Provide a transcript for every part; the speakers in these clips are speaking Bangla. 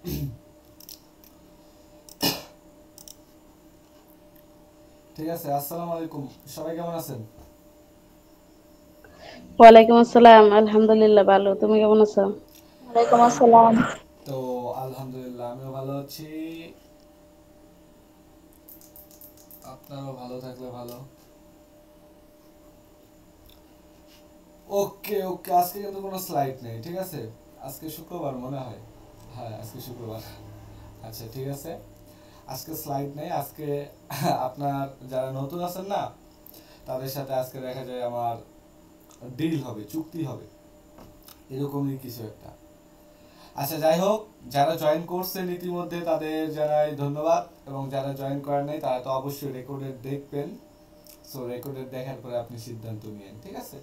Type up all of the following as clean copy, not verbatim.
ঠিক আছে, আসসালামু আলাইকুম, সবাই কেমন আছেন? ওয়ালাইকুম আসসালাম, আলহামদুলিল্লাহ ভালো। তুমি কেমন আছো? ওয়ালাইকুম আসসালাম। তো আলহামদুলিল্লাহ আমিও ভালো আছি। আপনারাও ভালো থাকলে ভালো। ওকে ওকে, আজকে কিন্তু কোনো স্লাইড নেই, ঠিক আছে? আজকে শুক্রবার মনে হয়। হ্যাঁ, আজকে শুক্রবার। আচ্ছা, ঠিক আছে, আজকে স্লাইড নেই। আজকে আপনার যারা নতুন আছেন না, তাদের সাথে আজকে দেখা যায় আমার ডিল হবে, চুক্তি হবে, এরকমই কিছু একটা। আচ্ছা, যাই হোক, যারা জয়েন করছেন ইতিমধ্যে তাদের জানাই ধন্যবাদ, এবং যারা জয়েন করেন নাই তারা তো অবশ্যই রেকর্ডেড দেখবেন। সো রেকর্ডেড দেখার পরে আপনি সিদ্ধান্ত নিয়েন, ঠিক আছে?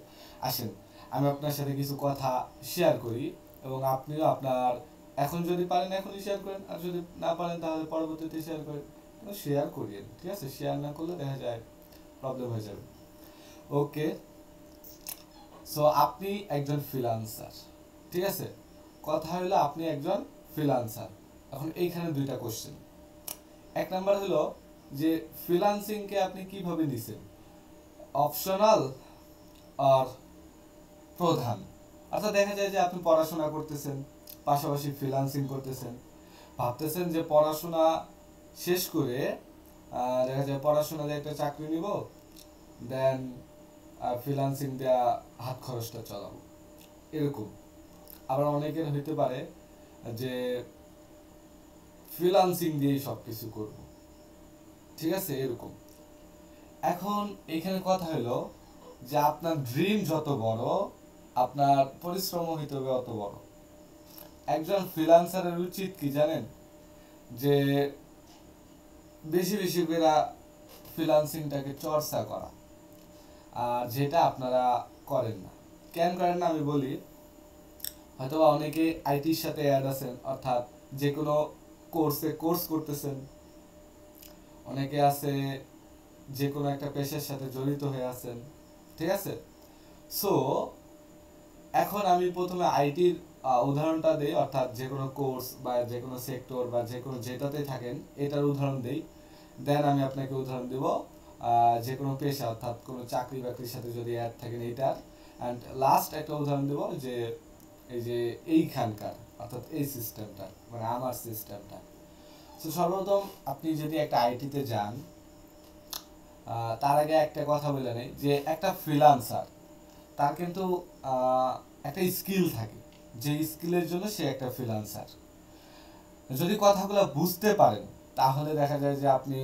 আসেন, আমি আপনার সাথে কিছু কথা শেয়ার করি, এবং আপনিও আপনার এখন যদি পারেন এখনই শেয়ার করেন, আর যদি না পারেন তাহলে পরবর্তীতে শেয়ার করেন। শেয়ার করিয়েন, ঠিক আছে? শেয়ার না করলে দেখা যায় প্রবলেম হয়ে যাবে। ওকে, সো আপনি একজন ফ্রিল্যান্সার, ঠিক আছে? কথা হলো আপনি একজন ফ্রিল্যান্সার। এখন এইখানে দুইটা কোশ্চেন। এক নাম্বার হলো যে ফ্রিল্যান্সিংকে আপনি কিভাবে নিছেন, অপশনাল আর প্রধান। অর্থাৎ দেখা যায় যে আপনি পড়াশোনা করতেছেন, পাশাপাশি ফ্রিল্যান্সিং করতেছেন, ভাবতেছেন যে পড়াশোনা শেষ করে দেখা যায় পড়াশোনা দিয়ে একটা চাকরি নিব, দেন ফ্রিল্যান্সিং দেওয়া হাত খরচটা চালাবো, এরকম। আবার অনেকের হইতে পারে যে ফ্রিল্যান্সিং দিয়েই সব কিছু করবো, ঠিক আছে? এরকম। এখন এইখানে কথা হলো যে আপনার ড্রিম যত বড়, আপনার পরিশ্রম হইতে হবে অত বড়। একজন ফ্রিল্যান্সারের উচিত কি জানেন, যে বেশি বেশি করে ফ্রিল্যান্সিংটাকে চর্চা করা, আর যেটা আপনারা করেন না। কেন করেন না আমি বলি। হয়তো অনেকে আইটির সাথে অ্যাড আছেন, অর্থাৎ যে কোনো কোর্স করতেছেন। অনেকে আছে যে কোনো একটা পেশার সাথে জড়িত হয়ে আছেন, ঠিক আছে? সো এখন আমি প্রথমে আইটির উদাহরণটা দেই, অর্থাৎ যে কোনো কোর্স বা যে কোনো সেক্টর বা যে কোনো যেটাতেই থাকেন এটার উদাহরণ দেই। দেন আমি আপনাকে উদাহরণ দেব যে কোনো পেশা, অর্থাৎ কোনো চাকরি বাকরির সাথে যদি অ্যাড থাকেন এইটার। অ্যান্ড লাস্ট একটা উদাহরণ দেব যে এই যে এইখানকার, অর্থাৎ এই সিস্টেমটা, মানে আমার সিস্টেমটা। তো সর্বপ্রথম আপনি যদি একটা আইটিতে যান, তার আগে একটা কথা বলে নেই যে একটা ফ্রিল্যান্সার তার কিন্তু একটা স্কিল থাকে, যে স্কিলের জন্য সে একটা ফ্রিল্যান্সার। যদি কথাগুলো বুঝতে পারেন তাহলে দেখা যায় যে আপনি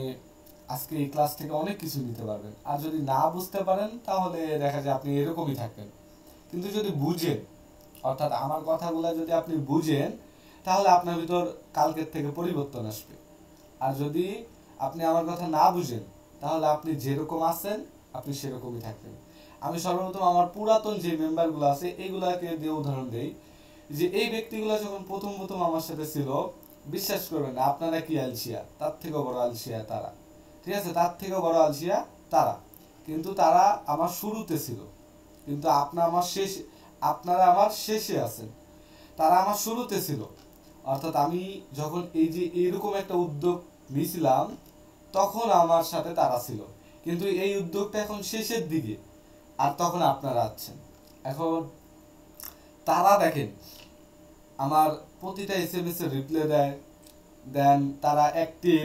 আজকে এই ক্লাস থেকে অনেক কিছু নিতে পারবেন, আর যদি না বুঝতে পারেন তাহলে দেখা যায় আপনি এরকমই থাকবেন। কিন্তু যদি বুঝেন, অর্থাৎ আমার কথাগুলো যদি আপনি বুঝেন, তাহলে আপনার ভিতর কালকের থেকে পরিবর্তন আসবে। আর যদি আপনি আমার কথা না বুঝেন, তাহলে আপনি যেরকম আছেন আপনি সেরকমই থাকবেন। আমি সর্বপ্রথম আমার পুরাতন যে মেম্বারগুলো আছে এগুলাকে দিয়ে উদাহরণ দেই, যে এই ব্যক্তিগুলো যখন প্রথম প্রথম আমার সাথে ছিল, বিশ্বাস করবেন না, আপনারা কি আলসিয়া, তার থেকেও বড় আলসিয়া তারা, ঠিক আছে? তার থেকেও বড় আলসিয়া তারা। কিন্তু তারা আমার শুরুতে ছিল, কিন্তু আপনারা আমার শেষে আছেন। তারা আমার শুরুতে ছিল, অর্থাৎ আমি যখন এই যে এরকম একটা উদ্যোগ নিয়েছিলাম তখন আমার সাথে তারা ছিল, কিন্তু এই উদ্যোগটা এখন শেষের দিকে, আর তখন আপনারা আছেন। এখন তারা দেখেন আমার প্রতিটা এসএমএস এর রিপ্লাই দেয়, দেন তারা অ্যাক্টিভ,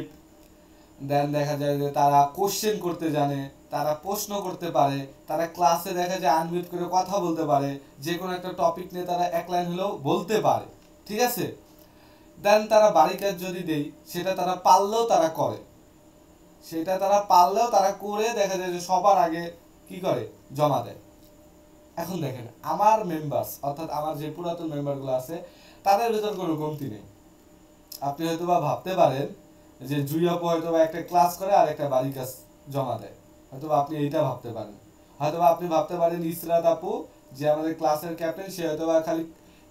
দেন দেখা যায় যে তারা কোশ্চেন করতে জানে, তারা প্রশ্ন করতে পারে, তারা ক্লাসে দেখা যায় আনমিউট করে কথা বলতে পারে, যে কোনো একটা টপিক নিয়ে তারা এক লাইন হলেও বলতে পারে, ঠিক আছে? দেন তারা বাড়ি কাজ যদি দেই, সেটা তারা পারলেও তারা করে, সেটা তারা পারলেও তারা করে দেখা যায় যে সবার আগে কি করে, জমা দেয়। এখন দেখেন আমার মেম্বার্স, অর্থাৎ আমার যে পুরাতন মেম্বারগুলো আছে তাদের ভিতর কোনো কমতি নেই। আপনি হয়তো বা ভাবতে পারেন যে জুই আপু হয়তো বা একটা ক্লাস করে আর একটা বাড়ির কাজ জমা দেয়, হয়তো বা আপনি এইটা ভাবতে পারেন। হয়তো বা আপনি ভাবতে পারেন ইসরাত আপু, যে আমাদের ক্লাসের ক্যাপ্টেন, সে হয়তো বা খালি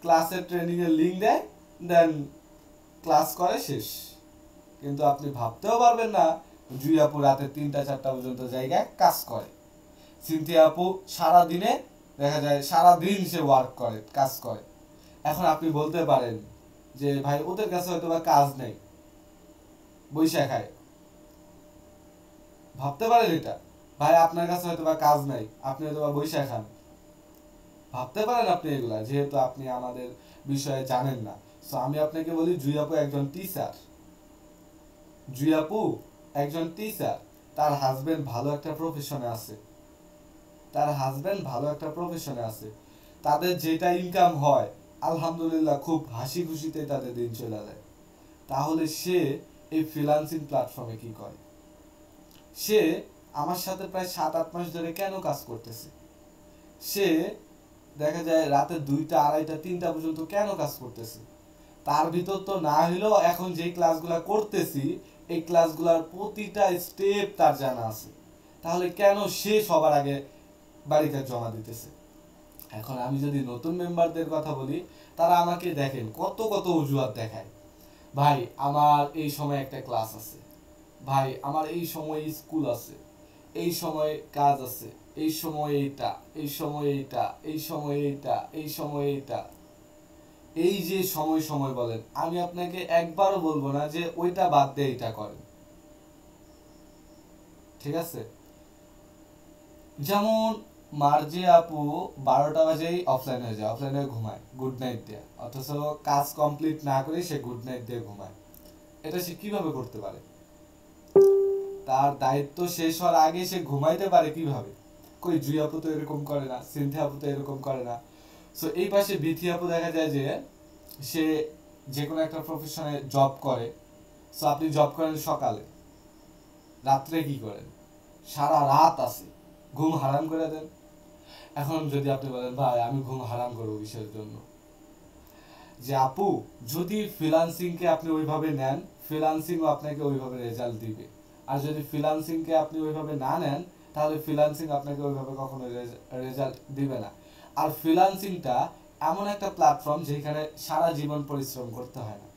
ক্লাসের ট্রেনিং এর লিঙ্ক দেয়, দেন ক্লাস করে শেষ। কিন্তু আপনি ভাবতেও পারবেন না জুই আপু রাতে 3টা 4টা পর্যন্ত জায়গায় কাজ করে। সিনথিয়া আপু সারাদিনে দেখা যায় সারাদিন সে ওয়ার্ক করে, কাজ করে। এখন আপনি বলতে পারেন যে ভাই ওদের কাছে হয়তো বা কাজ নেই, বৈশা খায়। ভাবতে পারেন এটা? ভাই আপনার কাছে হয়তো বা কাজ নাই, আপনি হয়তো বা বৈশা খান। ভাবতে পারেন আপনি এগুলা, যেহেতু আপনি আমাদের বিষয়ে জানেন না। সো আমি আপনাকে বলি, জুই আপু একজন টিচার। জুই আপু একজন টিচার, তার হাজবেন্ড ভালো একটা প্রফেশনে আছে, তার হাজবেন্ড ভালো একটা প্রফেশনে আছে, তাদের যেটা ইনকাম হয় আলহামদুলিল্লাহ খুব হাসি খুশিতে তাদের দিন চলে যায়। তাহলে সে এই ফ্রিল্যান্সিং প্ল্যাটফর্মে কি করে? সে আমার সাথে প্রায় 7-8 মাস ধরে কেন কাজ করতেছে? সে দেখা যায় রাতে 2টা, 2:30, 3টা পর্যন্ত কেন কাজ করতেছে? তার ভিতর তো না হলেও এখন যে ক্লাসগুলা করতেছি, এই ক্লাসগুলার প্রতিটা স্টেপ তার জানা আছে। তাহলে কেন সে সবার আগে বাড়িতে জমা দিতেছে? এখন আমি যদি নতুন মেম্বারদের কথা বলি, তারা আমাকে দেখেন কত কত অজুহাত দেখায়। ভাই আমার এই সময় একটা ক্লাস আছে, ভাই আমার এই সময় স্কুল আছে, এই সময় কাজ আছে, এই সময় এইটা, এই সময় এইটা, এই সময় এইটা, এই সময় এইটা। এই যে সময় সময় বলেন, আমি আপনাকে একবারও বলবো না যে ওইটা বাদ দিয়ে এটা করেন, ঠিক আছে? যেমন মার্জে আপু 12টা বাজেই অফলাইন হয়ে যায়, অফলাইন হয়ে ঘুমায় গুড নাইট দিয়ে, অথচ কাজ কমপ্লিট না করে সে গুড নাইট দিয়ে ঘুমায়। এটা সে কিভাবে করতে পারে? তার দায়িত্ব শেষ হওয়ার আগে সে ঘুমাইতে পারে কিভাবে? কই জুই আপু তো এরকম করে না, সিনথিয়া আপু তো এরকম করে না। সো এই পাশে বিথি আপু দেখা যায় যে সে যে কোনো একটা প্রফেশনে জব করে। সো আপনি জব করেন সকালে, রাত্রে কি করেন? সারা রাত আছে, ঘুম হারাম করে দেন। এখন যদি আপনি বলেন ভাই আমি ঘুম হারাম করবো কিসের জন্য, যে আপু যদি ফ্রিল্যান্সিংকে আপনি ওইভাবে নেন, ফ্রিল্যান্সিংও আপনাকে ওইভাবে রেজাল্ট দিবে। আর যদি ফ্রিল্যান্সিংকে আপনি ওইভাবে না নেন, তাহলে ফ্রিল্যান্সিং আপনাকে ওইভাবে কখনো রেজাল্ট দিবে না। আর ফ্রিল্যান্সিংটা এমন একটা প্ল্যাটফর্ম যেখানে সারা জীবন পরিশ্রম করতে হয় না।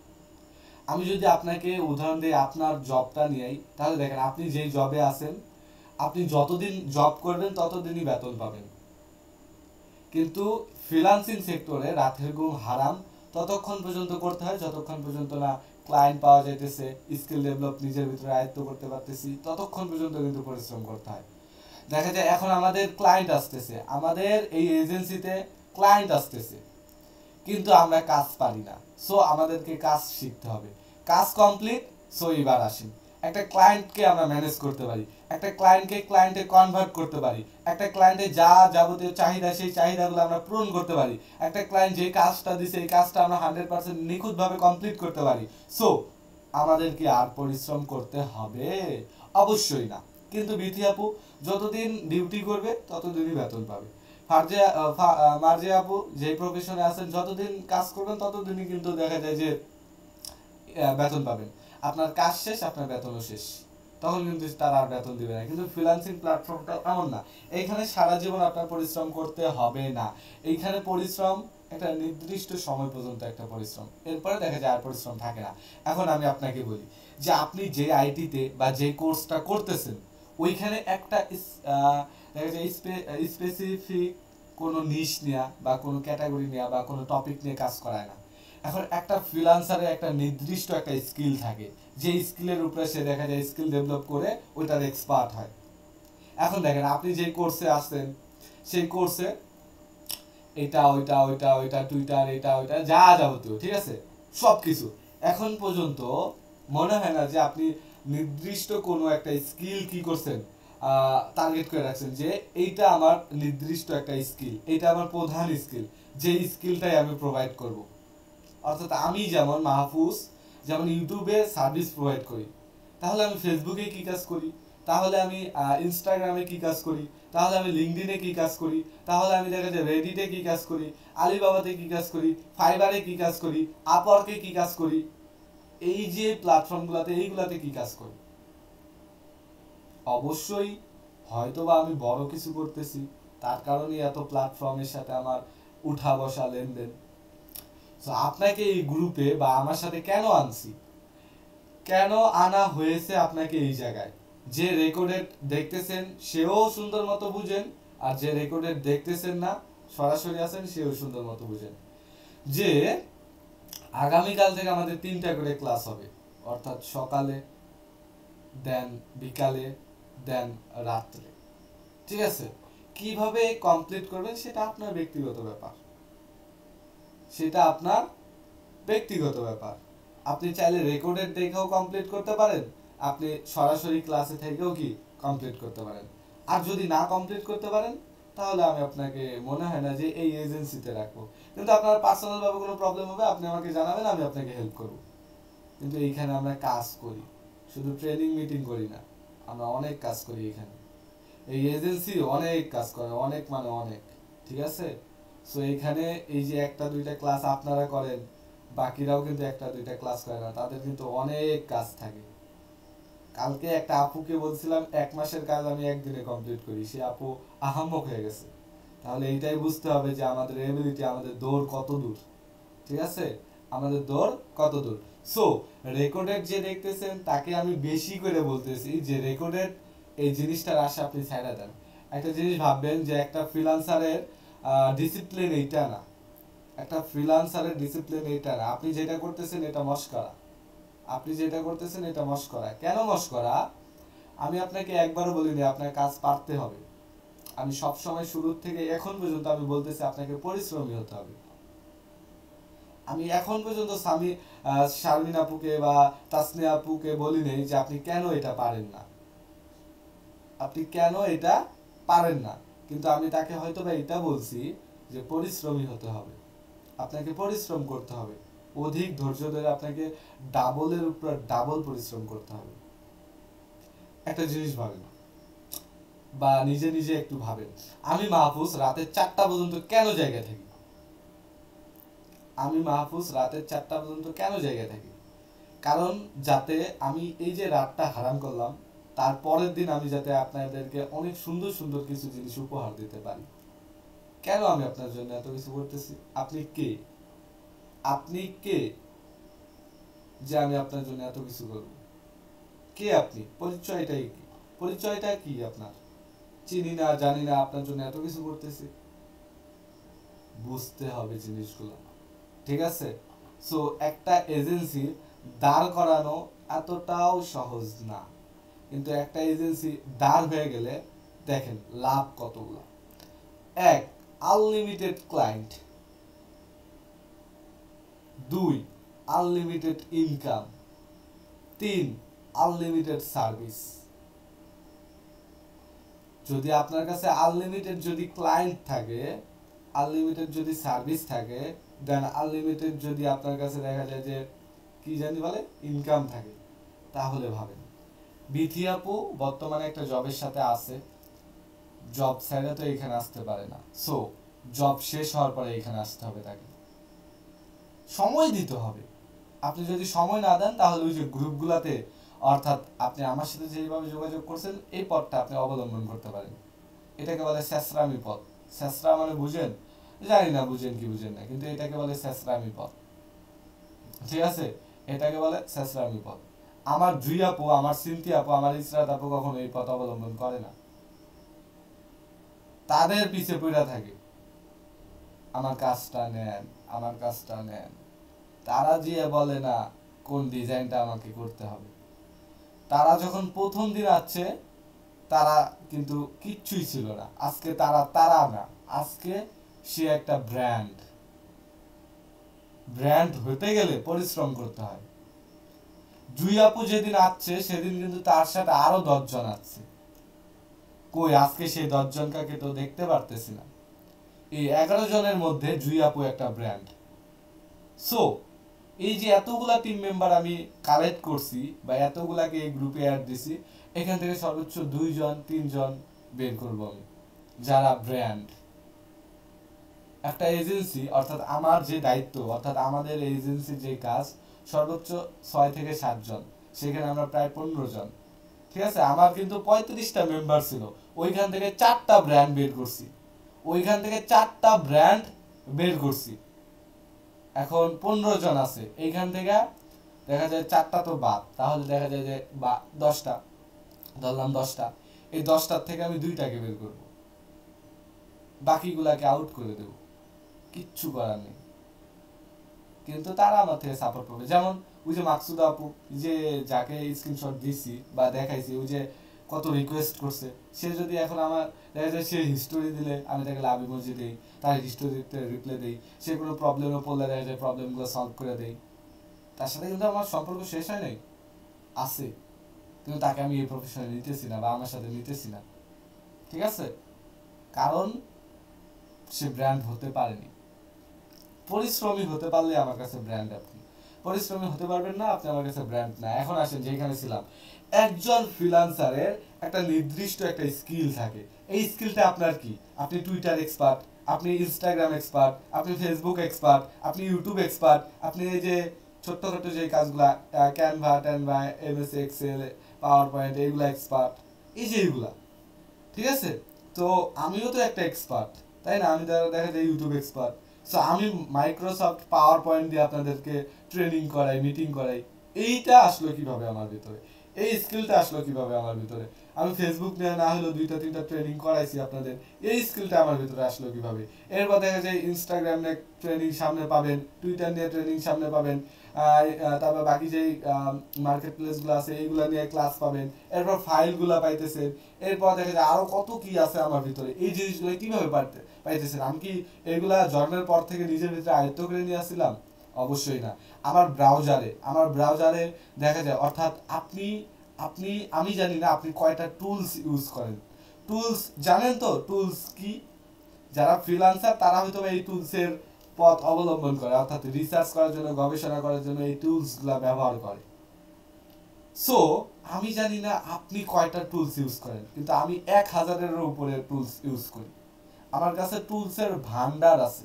আমি যদি আপনাকে উদাহরণ দিই আপনার জবটা নিয়েই, তাহলে দেখেন আপনি যেই জবে আছেন, আপনি যতদিন জব করবেন ততদিনই বেতন পাবেন। কিন্তু ফ্রিল্যান্সিং সেক্টরে রাতের ঘুম হারাম ততক্ষণ পর্যন্ত করতে হয় যতক্ষণ পর্যন্ত না ক্লায়েন্ট পাওয়া যাইতেছে, স্কিল ডেভেলপ নিজের ভিতরে আয়ত্ত করতে পারতেছি, ততক্ষণ পর্যন্ত কিন্তু পরিশ্রম করতে হয়। দেখা যায় এখন আমাদের ক্লায়েন্ট আসতেছে, আমাদের এই এজেন্সিতে ক্লায়েন্ট আসতেছে, কিন্তু আমরা কাজ পারি না। সো আমাদেরকে কাজ শিখতে হবে। কাজ কমপ্লিট, সো এবার আসি, একটা ক্লায়েন্টকে আমরা ম্যানেজ করতে পারি, একটা ক্লায়েন্টে কনভার্ট করতে পারি, একটা ক্লায়েন্টের যা যাবতীয় চাহিদা সেই চাহিদাগুলো আমরা পূরণ করতে পারি, একটা ক্লায়েন্ট যে কাজটা দিছে এই কাজটা আমরা 100% নিখুঁতভাবে কমপ্লিট করতে পারি। সো আমাদেরকে আর পরিশ্রম করতে হবে? অবশ্যই না। কিন্তু বিথি আপু যতদিন ডিউটি করবে ততদিনই বেতন পাবে। মার্জে আপু যে প্রফেশনে আছেন যতদিন কাজ করবেন ততদিনই কিন্তু দেখা যায় যে বেতন পাবেন। আপনার কাজ শেষ, আপনার বেতনও শেষ, তখন কিন্তু তারা আর বেতন দিবে না। কিন্তু ফ্রিল্যান্সিং প্ল্যাটফর্মটা এমন না, এইখানে সারা জীবন আপনার পরিশ্রম করতে হবে না। এইখানে পরিশ্রম একটা নির্দিষ্ট সময় পর্যন্ত একটা পরিশ্রম, এরপরে দেখা যায় আর পরিশ্রম থাকে না। এখন আমি আপনাকে বলি যে আপনি যে আইটিতে বা যে কোর্সটা করতেছেন ওইখানে একটা দেখা যায় স্পেসিফিক কোনো নিশ নেওয়া বা কোনো ক্যাটাগরি নেওয়া বা কোনো টপিক নিয়ে কাজ করায় না। এখন একটা ফ্রিল্যান্সারের একটা নির্দিষ্ট একটা স্কিল থাকে, যে স্কিলের উপরে সে দেখা যায় স্কিল ডেভেলপ করে ওইটার এক্সপার্ট হয়। এখন দেখেন আপনি যে কোর্সে আসছেন, সেই কোর্সে এটা ওইটা ওইটা ওইটা টুইটার এটা ওইটা যা যাবতীয়, ঠিক আছে, সব কিছু এখন পর্যন্ত মনে হয় না যে আপনি নির্দিষ্ট কোনো একটা স্কিল কি করছেন, টার্গেট করে রাখছেন যে এইটা আমার নির্দিষ্ট একটা স্কিল, এইটা আমার প্রধান স্কিল, যে স্কিলটাই আমি প্রোভাইড করব। অর্থাৎ আমি যেমন মাহফুজ যেমন ইউটিউবে সার্ভিস প্রোভাইড করি, তাহলে আমি ফেসবুকে কি কাজ করি, তাহলে আমি ইনস্টাগ্রামে কি কাজ করি, তাহলে আমি লিঙ্কডিনে কি কাজ করি, তাহলে আমি দেখা যায় রেডিটে কি কাজ করি, আলিবাবাতে কি কাজ করি, ফাইবারে কি কাজ করি, আপওয়ার্কে কি কাজ করি, এই যে প্ল্যাটফর্মগুলোতে এইগুলাতে কি কাজ করি। অবশ্যই হয়তোবা আমি বড় কিছু করতেছি, তার কারণে এত প্ল্যাটফর্মের সাথে আমার উঠা বসা লেনদেন। তো আপনাকে এই গ্রুপে বা আমার সাথে কেন আনছি, কেন আনা হয়েছে আপনাকে এই জায়গায়, যে রেকর্ডেড দেখতেছেন সেও সুন্দর মতো বুঝেন, আর যে রেকর্ডেড দেখতেছেন না সরাসরি আছেন সেও সুন্দর মতো বুঝেন, যে আগামীকাল থেকে আমাদের 3টা করে ক্লাস হবে, অর্থাৎ সকালে, দেন বিকালে, দেন রাত্রে। ঠিক আছে? কিভাবে কমপ্লিট করবেন সেটা আপনার ব্যক্তিগত ব্যাপার, সেটা আপনার ব্যক্তিগত ব্যাপার। আপনি চাইলে রেকর্ডেড দেখেও কমপ্লিট করতে পারেন, আপনি সরাসরি ক্লাসে থেকেও কি কমপ্লিট করতে পারেন। আর যদি না কমপ্লিট করতে পারেন তাহলে আমি আপনাকে মনে হয় না যে এই এজেন্সিতে রাখবো, কিন্তু আপনার পার্সোনাল ভাবে কোনো প্রবলেম হবে আপনি আমাকে জানাবেন, আমি আপনাকে হেল্প করব। কিন্তু এইখানে আমরা কাজ করি, শুধু ট্রেনিং মিটিং করি না, আমরা অনেক কাজ করি এখানে। এই এজেন্সি অনেক কাজ করে, অনেক মানে অনেক। ঠিক আছে? সো এখানে এই যে একটা দুইটা ক্লাস আপনারা করেন, বাকিরাও কিন্তু একটা দুইটা ক্লাস করে না, তাদের কিন্তু অনেক কাজ থাকে। কালকে একটা আপুকে বলছিলাম 1 মাসের কাজ আমি একদিনে কমপ্লিট করি, সে আপু আহাম্মক হয়ে গেছে। তাহলে এইটাই বুঝতে হবে যে আমাদের এবিলিটি, আমাদের দৌড় কত দূর। ঠিক আছে? আমাদের দৌড় কত দূর। সো রেকর্ডেড যে দেখতেছেন তাকে আমি বেশি করে বলতেছি যে রেকর্ডেড এই জিনিসটার আশা আপনি ছাইড়া দেন। একটা জিনিস ভাববেন যে একটা ফ্রিল্যান্সারের ডিসিপ্লিন এইটা না, একটা ফ্রিল্যান্সারের ডিসিপ্লিন এইটা না। আপনি যেটা করতেছেন এটা মশকরা, আপনি যেটা করতেছেন এটা মশকরা। কেন মশকরা? আমি আপনাকে একবারও বলিনি আপনার কাজ পারতে হবে। আমি সব সময় শুরু থেকে এখন পর্যন্ত আমি বলতেছি আপনাকে পরিশ্রমী হতে হবে। আমি এখন পর্যন্ত শারমিন আপুকে বা তাসনিয়া আপুকে বলি নেই যে আপনি কেন এটা পারেন না, আপনি কেন এটা পারেন না। কিন্তু আমি তাকে হয়তো বা এটা বলছি যে পরিশ্রমী হতে হবে, আপনাকে পরিশ্রম করতে হবে, অধিক ধৈর্য ধরে আপনাকে ডাবলের উপর ডাবল পরিশ্রম করতে হবে। একটা জিনিস ভাবেন বা নিজে নিজে একটু ভাবেন, আমি মাহফুজ রাতে 4টা পর্যন্ত কেন জায়গায় থাকি? আমি মাহফুজ রাতে 4টা পর্যন্ত কেন জায়গায় থাকি? কারণ যাতে আমি এই যে রাতটা হারাম করলাম, তার পরের দিন আমি যাতে আপনাদেরকে অনেক সুন্দর সুন্দর কিছু জিনিস উপহার দিতে পারি। কেন আমি আপনার জন্য এত কিছু করতেছি? আপনি কে? আপনি কে যে আমি আপনার জন্য এত কিছু করব? কে আপনি? পরিচয়টাই কি? পরিচয়টা কি আপনার? চিনি না, জানি না, আপনার জন্য এত কিছু করতেছি। বুঝতে হবে জিনিসগুলো। ঠিক আছে? সো একটা এজেন্সি দাঁড় করানো এতটাও সহজ না, কিন্তু একটা এজেন্সি দাঁড় হয়ে গেলে দেখেন লাভ কতগুলো। 1, unlimited client. 2, unlimited income. 3, unlimited service. যদি আপনার কাছে আনলিমিটেড যদি ক্লায়েন্ট থাকে, আনলিমিটেড যদি সার্ভিস থাকে, দেন আনলিমিটেড যদি আপনার কাছে দেখা যায় যে কি জানি বলে ইনকাম থাকে, তাহলে ভাবেন। বিথি আপু বর্তমানে একটা জবের সাথে আছে, জব ছেড়ে তো এখানে আসতে পারে না। সো জব শেষ হওয়ার পরে এখানে আসতে হবে, তাকে সময় দিতে হবে। আপনি যদি সময় না দেন তাহলে ওই যে গ্রুপগুলোতে, অর্থাৎ আপনি আমার সাথে যেভাবে যোগাযোগ করছেন এই পথটা আপনি অবলম্বন করতে পারেন। এটাকে বলে শেষরামি পথ। শেষরা মানে বুঝেন? জানি না বুঝেন কি বুঝেন না, কিন্তু এটাকে বলে শেষরামি পথ। ঠিক আছে? এটাকে বলে শেষরামি পথ। আমার জুই আপু, আমার সিনথি আপু, আমার ইসরাত আপু কখনো এই পথ অবলম্বন করে না, তাদের পিছে পড়ে থাকে আমার কাজটা নেন, আমার কাজটা নেন। তারা যে বলে না কোন ডিজাইনটা আমাকে করতে হবে। তারা যখন প্রথম দিন আসছে তারা কিন্তু কিচ্ছুই ছিল না, আজকে তারা তারা না, আজকে সে একটা ব্র্যান্ড। ব্র্যান্ড হতে গেলে পরিশ্রম করতে হয়। জুই আপু যেদিন আসছে সেদিন কিন্তু তার সাথে আরো 10 জন আসছে, কই আজকে সেই 10 জনকে তো দেখতে পারতেছি না। এই 11 জনের মধ্যে জুই আপু একটা ব্র্যান্ড। সো এই যে এতগুলা টিম মেম্বার আমি কালেক্ট করছি বা এতগুলাকে এই গ্রুপে অ্যাড দিছি, এখান থেকে সর্বোচ্চ 2 জন 3 জন বের করবো আমি, যারা ব্র্যান্ড। একটা এজেন্সি, অর্থাৎ আমার যে দায়িত্ব, অর্থাৎ আমাদের এজেন্সির যে কাজ, সর্বোচ্চ 6 থেকে 7 জন, সেখানে আমরা প্রায় 15 জন। ঠিক আছে? আমার কিন্তু 35টা মেম্বার ছিল, ওইখান থেকে 4টা ব্র্যান্ড বের করছি, ওইখান থেকে 4টা ব্র্যান্ড বের করছি। এখন 15 জন আছে, এইখান থেকে দেখা যায় 4টা তো বাদ, তাহলে দেখা যায় যে 10টা, ধরলাম 10টা, এই 10টার থেকে আমি 2টাকে বের করব, বাকিগুলাকে আউট করে দেব, কিচ্ছু করার নেই। কিন্তু তারা আমার থেকে সাপোর্ট পাবে। যেমন ওই যে মাকসুদা আপু, যে যাকে স্ক্রিনশট দিছি বা দেখাইছি, ওই যে কত রিকোয়েস্ট করছে, সে যদি এখন আমার দেখা যায় সে হিস্টোরি দিলে আমি তাকে লাভ ইমোজি দিই, তার হিস্টোরিতে রিপ্লাই দিই, সে কোনো প্রবলেমে পড়লে দেখা যায় প্রবলেমগুলো সলভ করে দেই, তার সাথে কিন্তু আমার সম্পর্ক শেষ হয় নাই, আছে, কিন্তু তাকে আমি এই প্রফেশনে নিতেছি না বা আমার সাথে নিতেছি না। ঠিক আছে, কারণ সে ব্র্যান্ড হতে পারেনি। পরিশ্রমী হতে পারলে আমার কাছে ব্র্যান্ড। আপনি পরিশ্রমী হতে পারবেন না, আপনি আমার কাছে ব্র্যান্ড না। এখন আসেন যেখানে ছিলাম, একজন ফ্রিল্যান্সারের একটা নির্দিষ্ট একটা স্কিল থাকে। এই স্কিলটা আপনার কি? আপনি টুইটার এক্সপার্ট, আপনি ইনস্টাগ্রাম এক্সপার্ট, আপনি ফেসবুক এক্সপার্ট, আপনি ইউটিউব এক্সপার্ট, আপনি এই যে ছোট্টখাটো যে কাজগুলা ক্যানভা ট্যানভা এমএস এক্সেল পাওয়ার পয়েন্ট এইগুলা এক্সপার্ট, এই যে এইগুলা, ঠিক আছে। তো আমিও তো একটা এক্সপার্ট, তাই না? আমি দেখা যায় ইউটিউব এক্সপার্ট। সো আমি মাইক্রোসফট পাওয়ার পয়েন্ট দিয়ে আপনাদেরকে ট্রেনিং করাই, মিটিং করাই। এইটা আসলো কিভাবে আমার ভিতরে? এই স্কিলটা আসলো কিভাবে আমার ভিতরে? আমি ফেসবুক নিয়ে না হলেও 2-3টা ট্রেনিং করাইছি আপনাদের, এই স্কিলটা আমার ভিতরে আসলো কিভাবে? এরপর দেখা যায় ইনস্টাগ্রাম নিয়ে ট্রেনিং সামনে পাবেন, টুইটার নিয়ে ট্রেনিং সামনে পাবেন, তারপর বাকি যেই মার্কেট প্লেসগুলো আছে এইগুলো নিয়ে ক্লাস পাবেন, এরপর ফাইলগুলো পাইতেছেন, এরপর দেখা যায় আরো কত কি আছে আমার ভিতরে। এই জিনিসগুলো কিভাবে পাইতেছেন? আমি কি এগুলা জন্মের পর থেকে নিজের ভিতরে আয়ত্ত করে নিয়ে আসছিলাম? অবশ্যই না। আমার ব্রাউজারে দেখা যায়, অর্থাৎ আপনি আপনি আমি জানি না আপনি কয়টা টুলস ইউজ করেন। টুলস জানেন তো? টুলস কি? যারা ফ্রিল্যান্সার তারা হয়তো এই টুলসের পথ অবলম্বন করে, অর্থাৎ রিসার্চ করার জন্য, গবেষণা করার জন্য এই টুলসগুলো ব্যবহার করে। সো আমি জানি না আপনি কয়টা টুলস ইউজ করেন, কিন্তু আমি 1000-এরও উপরে টুলস ইউজ করি। আমার কাছে টুলসের ভান্ডার আছে,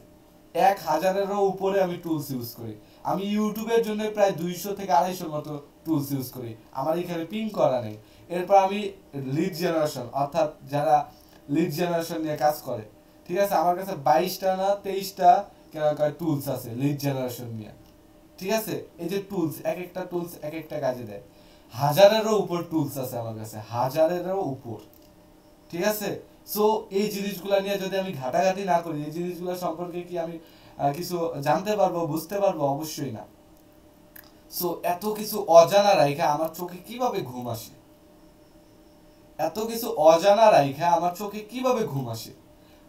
1000-এরও উপরে আমি টুলস ইউজ করি। আমি ইউটিউবের জন্য প্রায় 200 থেকে 250 মতো টুলস ইউজ করি, আমার এখানে পিং করা নেই। এরপর আমি লিড জেনারেশন, অর্থাৎ যারা লিড জেনারেশন নিয়ে কাজ করে, ঠিক আছে, আমার কাছে 22টা না 23টা টুলস আছে লিড জেনারেশন নিয়ে। ঠিক আছে, এই যে টুলস, এক একটা টুলস এক একটা কাজে দেয়। 1000-এরও উপর টুলস আছে আমার কাছে, 1000-এরও উপর। ঠিক আছে। সো এই জিনিসগুলা নিয়ে যদি আমি ঘাটাঘাটি না করি, এই জিনিসগুলো সম্পর্কে কি আমি কিছু জানতে পারবো, বুঝতে পারবো? অবশ্যই না। সো এত কিছু অজানা রাইখা আমার চোখে কিভাবে ঘুম আসে? এত কিছু অজানা রাইখা আমার চোখে কিভাবে ঘুম আসে?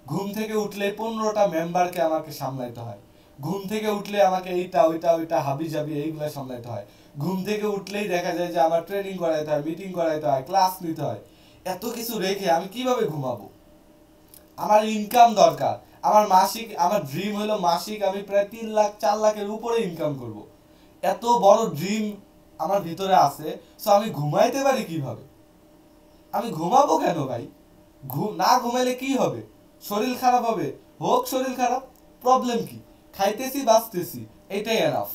ঘুম থেকে উঠলে 15টা মেম্বারকে আমাকে সামলাইতে হয়। ঘুম থেকে উঠলে আমাকে এইটা ওইটা ওইটা হাবি জাবি এইগুলো সামলাইতে হয়। ঘুম থেকে উঠলেই দেখা যায় যে আমার ট্রেনিং করাইতে হয়, মিটিং করাইতে হয়, ক্লাস নিতে হয়। এত কিছু রেখে আমি কিভাবে ঘুমাবো? আমার ইনকাম দরকার। আমার ড্রিম হলো মাসিক আমি প্রায় 3 লাখ 4 লাখের উপরে ইনকাম করব। এত বড় ড্রিম আমার ভিতরে আছে। সো আমি ঘুমাইতে পারি কিভাবে? আমি ঘুমাবো কেন ভাই? না ঘুমাইলে কি হবে? শরীর খারাপ হবে। হোক শরীর খারাপ, প্রবলেম কি? খাইতেছি বাঁচতেছি, এটাই এনাফ।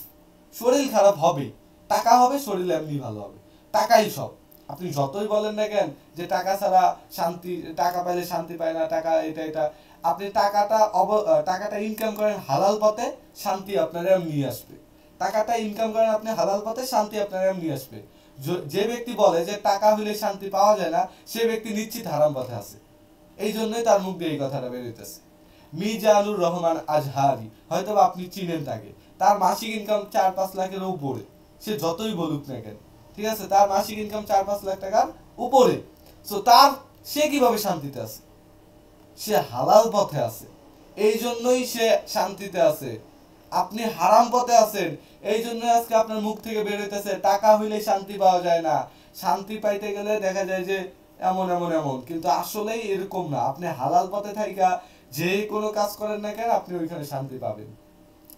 শরীর খারাপ হবে, টাকা হবে, শরীর এমনি ভালো হবে। টাকাই সব। আপনি যতই বলেন না কেন যে টাকা ছাড়া শান্তি, টাকা পাইলে শান্তি পায় না, টাকা এটা এটা, আপনি টাকাটা ইনকাম করেন হালাল পথে, শান্তি আপনার এমনি আসবে। টাকাটা ইনকাম করেন আপনি হালাল পথে, শান্তি আপনার এমনি আসবে। যে ব্যক্তি বলে যে টাকা হলে শান্তি পাওয়া যায় না, সে ব্যক্তি নিশ্চিত হারাম পথে আছে। এই জন্যই তার মুখ দিয়ে এই কথাটা বেরোইতেছে। মিজানুর রহমান আজহারি, হয়তো আপনি চিনেন তাকে। তার মাসিক ইনকাম 4-5 লাখের উপরে, সে যতই বলুক না কেন। ঠিক আছে, তার মাসিক ইনকাম 4-5 লাখ টাকার উপরে। সো সে কিভাবে শান্তিতে আছে? সে হালাল পথে আছে, এই জন্যই সে শান্তিতে আছে। আপনি হারাম পথে আছেন, এই জন্য আজকে আপনার মুখ থেকে বের হইতেছে টাকা হইলে শান্তি পাওয়া যায় না, শান্তি পাইতে গেলে দেখা যায় যে এমন এমন এমন। কিন্তু আসলেই এরকম না। আপনি হালাল পথে থাইকা যে কোনো কাজ করেন না কেন, আপনি ওইখানে শান্তি পাবেন।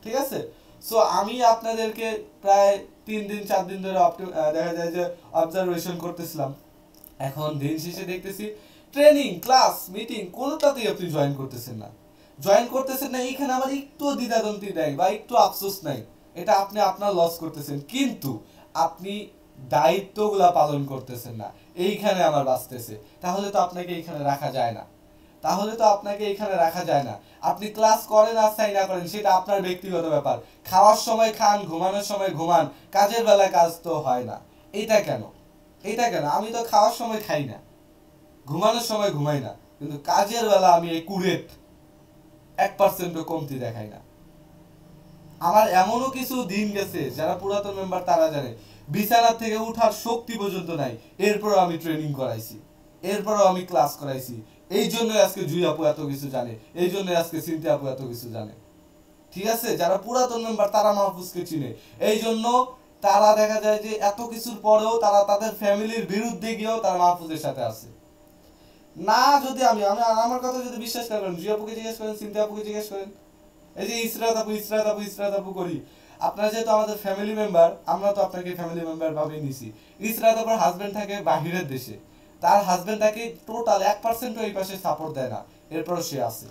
ঠিক আছে। সো আমি আপনাদেরকে প্রায় 3-4 দিন ধরে দেখা যায় যে অবজারভেশন করতেছিলাম। এখন দিন শেষে দেখতেছি ট্রেনিং, ক্লাস, মিটিং কোনোটাতেই আপনি জয়েন করতেছেন না। এইখানে আমার একটু দ্বিধাদ্বন্দ্ব নাই বা একটু আফসোস নাই। এটা আপনি আপনার লস করতেছেন, কিন্তু আপনি দায়িত্বগুলা পালন করতেছেন না। এইখানে আমার বাঁচতেছে। তাহলে তো আপনাকে এইখানে রাখা যায় না। আপনি ক্লাস করেন আর চাই না করেন, সেটা আপনার ব্যক্তিগত ব্যাপার। খাওয়ার সময় খান, ঘুমানোর সময় ঘুমান, কাজের বেলায় কাজ তো হয় না। এটা কেন? আমি তো খাওয়ার সময় খাই না, ঘুমানোর সময় ঘুমাই না, কিন্তু কাজের বেলা আমি একুরেট 1%ও কমতি দেখাই না। আমার এমনও কিছু দিন গেছে যারা পুরাতন মেম্বার তারা জানে বিছানা থেকে উঠার শক্তি পর্যন্ত নাই, এরপরও আমি ট্রেনিং করাইছি, এরপরও আমি ক্লাস করাইছি। এই জন্য আজকে জুই আপু এত কিছু জানে, এই জন্য আজকে সিনতি আপু এত কিছু জানে। ঠিক আছে, যারা পুরাতন মেম্বার তারা মাহফুজকে চিনে, এই জন্য তারা দেখা যায় যে এত কিছুর পরেও তারা তাদের ফ্যামিলির বিরুদ্ধে গিয়েও তারা মাহফুজের সাথে আছে। না যদি আমি আমি আমার কথা যদি বিশ্বাস করেন, জুই আপুকে জিজ্ঞেস করেন, সিনতি আপুকে জিজ্ঞেস করেন, এই যে ইসরাত আপু করি, আপনারা যেহেতু আমাদের ফ্যামিলি মেম্বার, আমরা তো আপনাকে ফ্যামিলি মেম্বার ভাবেই নিছি। ইসরাত আপুর হাজবেন্ড থাকে বাহিরের দেশে, তার হাজবেন্ড তাকে টোটাল 1% এই পাশে সাপোর্ট দেয় না, এরপরও সে আছে,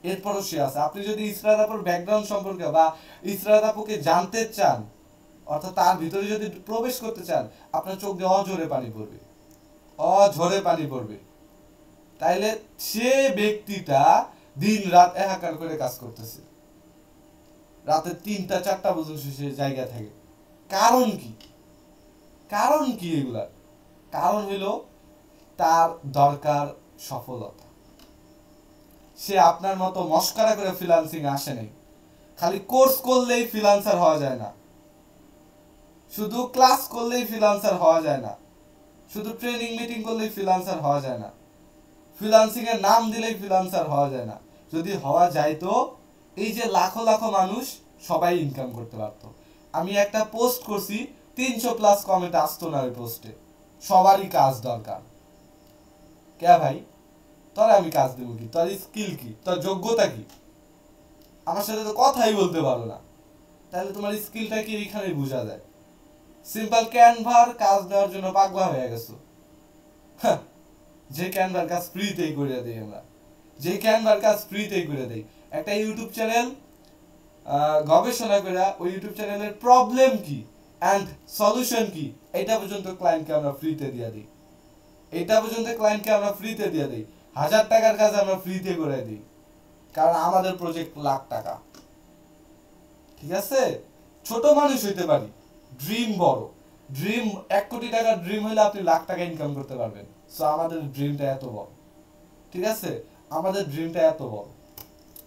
এরপরও সে আছে। আপনি যদি ইসরাত আপুর ব্যাকগ্রাউন্ড সম্পর্কে বা ইসরাত আপুকে জানতে চান, অর্থাৎ তার ভিতরে যদি প্রবেশ করতে চান, আপনার চোখ দিয়ে অঝরে পানি পড়বে, অঝরে পানি পড়বে। তাইলে সে ব্যক্তিটা দিন রাত একাকার করে কাজ করতেছে, রাতে 3টা 4টা পর্যন্ত সে জায়গা থাকে। কারণ কি? কারণ কি এগুলা? কারণ হলো তার দরকার সফলতা। সে আপনার মতো মস্কারা করে ফ্রিল্যান্সিং আসে নাই। খালি কোর্স করলেই ফ্রিল্যান্সার হওয়া যায় না, শুধু ক্লাস করলেই ফ্রিল্যান্সার হওয়া যায় না, শুধু ট্রেনিং মিটিং করলেই ফ্রিল্যান্সার হওয়া যায় না, ফ্রিল্যান্সিং এর নাম দিলেই ফ্রিল্যান্সার হওয়া যায় না। যদি হওয়া যায় তো এই যে লাখো লাখো মানুষ সবাই ইনকাম করতে পারতো। আমি একটা পোস্ট করছি, 300+ কমেন্ট আসতো না ওই পোস্টে। সবারই কাজ দরকার। কে ভাই, তোর আমি কাজ দেবো কি? তোর স্কিল কি? তোর যোগ্যতা কি? আমার সাথে তো কথাই বলতে পারো না, তাহলে তোমার স্কিলটা কি এখানেই বোঝা যায়। সিম্পল ক্যানভার কাজ দেওয়ার জন্য পাগলা হয়ে গেছো। যে ক্যানভার কাজ ফ্রিতেই করে দেই আমরা, যে ক্যানভার কাজ ফ্রিতেই করে দেই। একটা ইউটিউব চ্যানেল গবেষণা করে ওই ইউটিউব চ্যানেলের প্রবলেম কি অ্যান্ড সলিউশন কি, এটা পর্যন্ত ক্লায়েন্টকে আমরা ফ্রিতে দিয়ে দিই, এটা পর্যন্ত ক্লায়েন্টকে আমরা ফ্রিতে দিয়ে দিই। 1000 টাকার কাজ আমরা ফ্রিতে করে দিই, কারণ আমাদের প্রজেক্ট লাখ টাকা। ঠিক আছে, ছোট মানুষ হইতে পারি, ড্রিম বড়। ড্রিম 1 কোটি টাকার ড্রিম হলে আপনি লাখ টাকা ইনকাম করতে পারবেন। সো আমাদের ড্রিমটা এত বড়। ঠিক আছে, আমাদের ড্রিমটা এত বড়।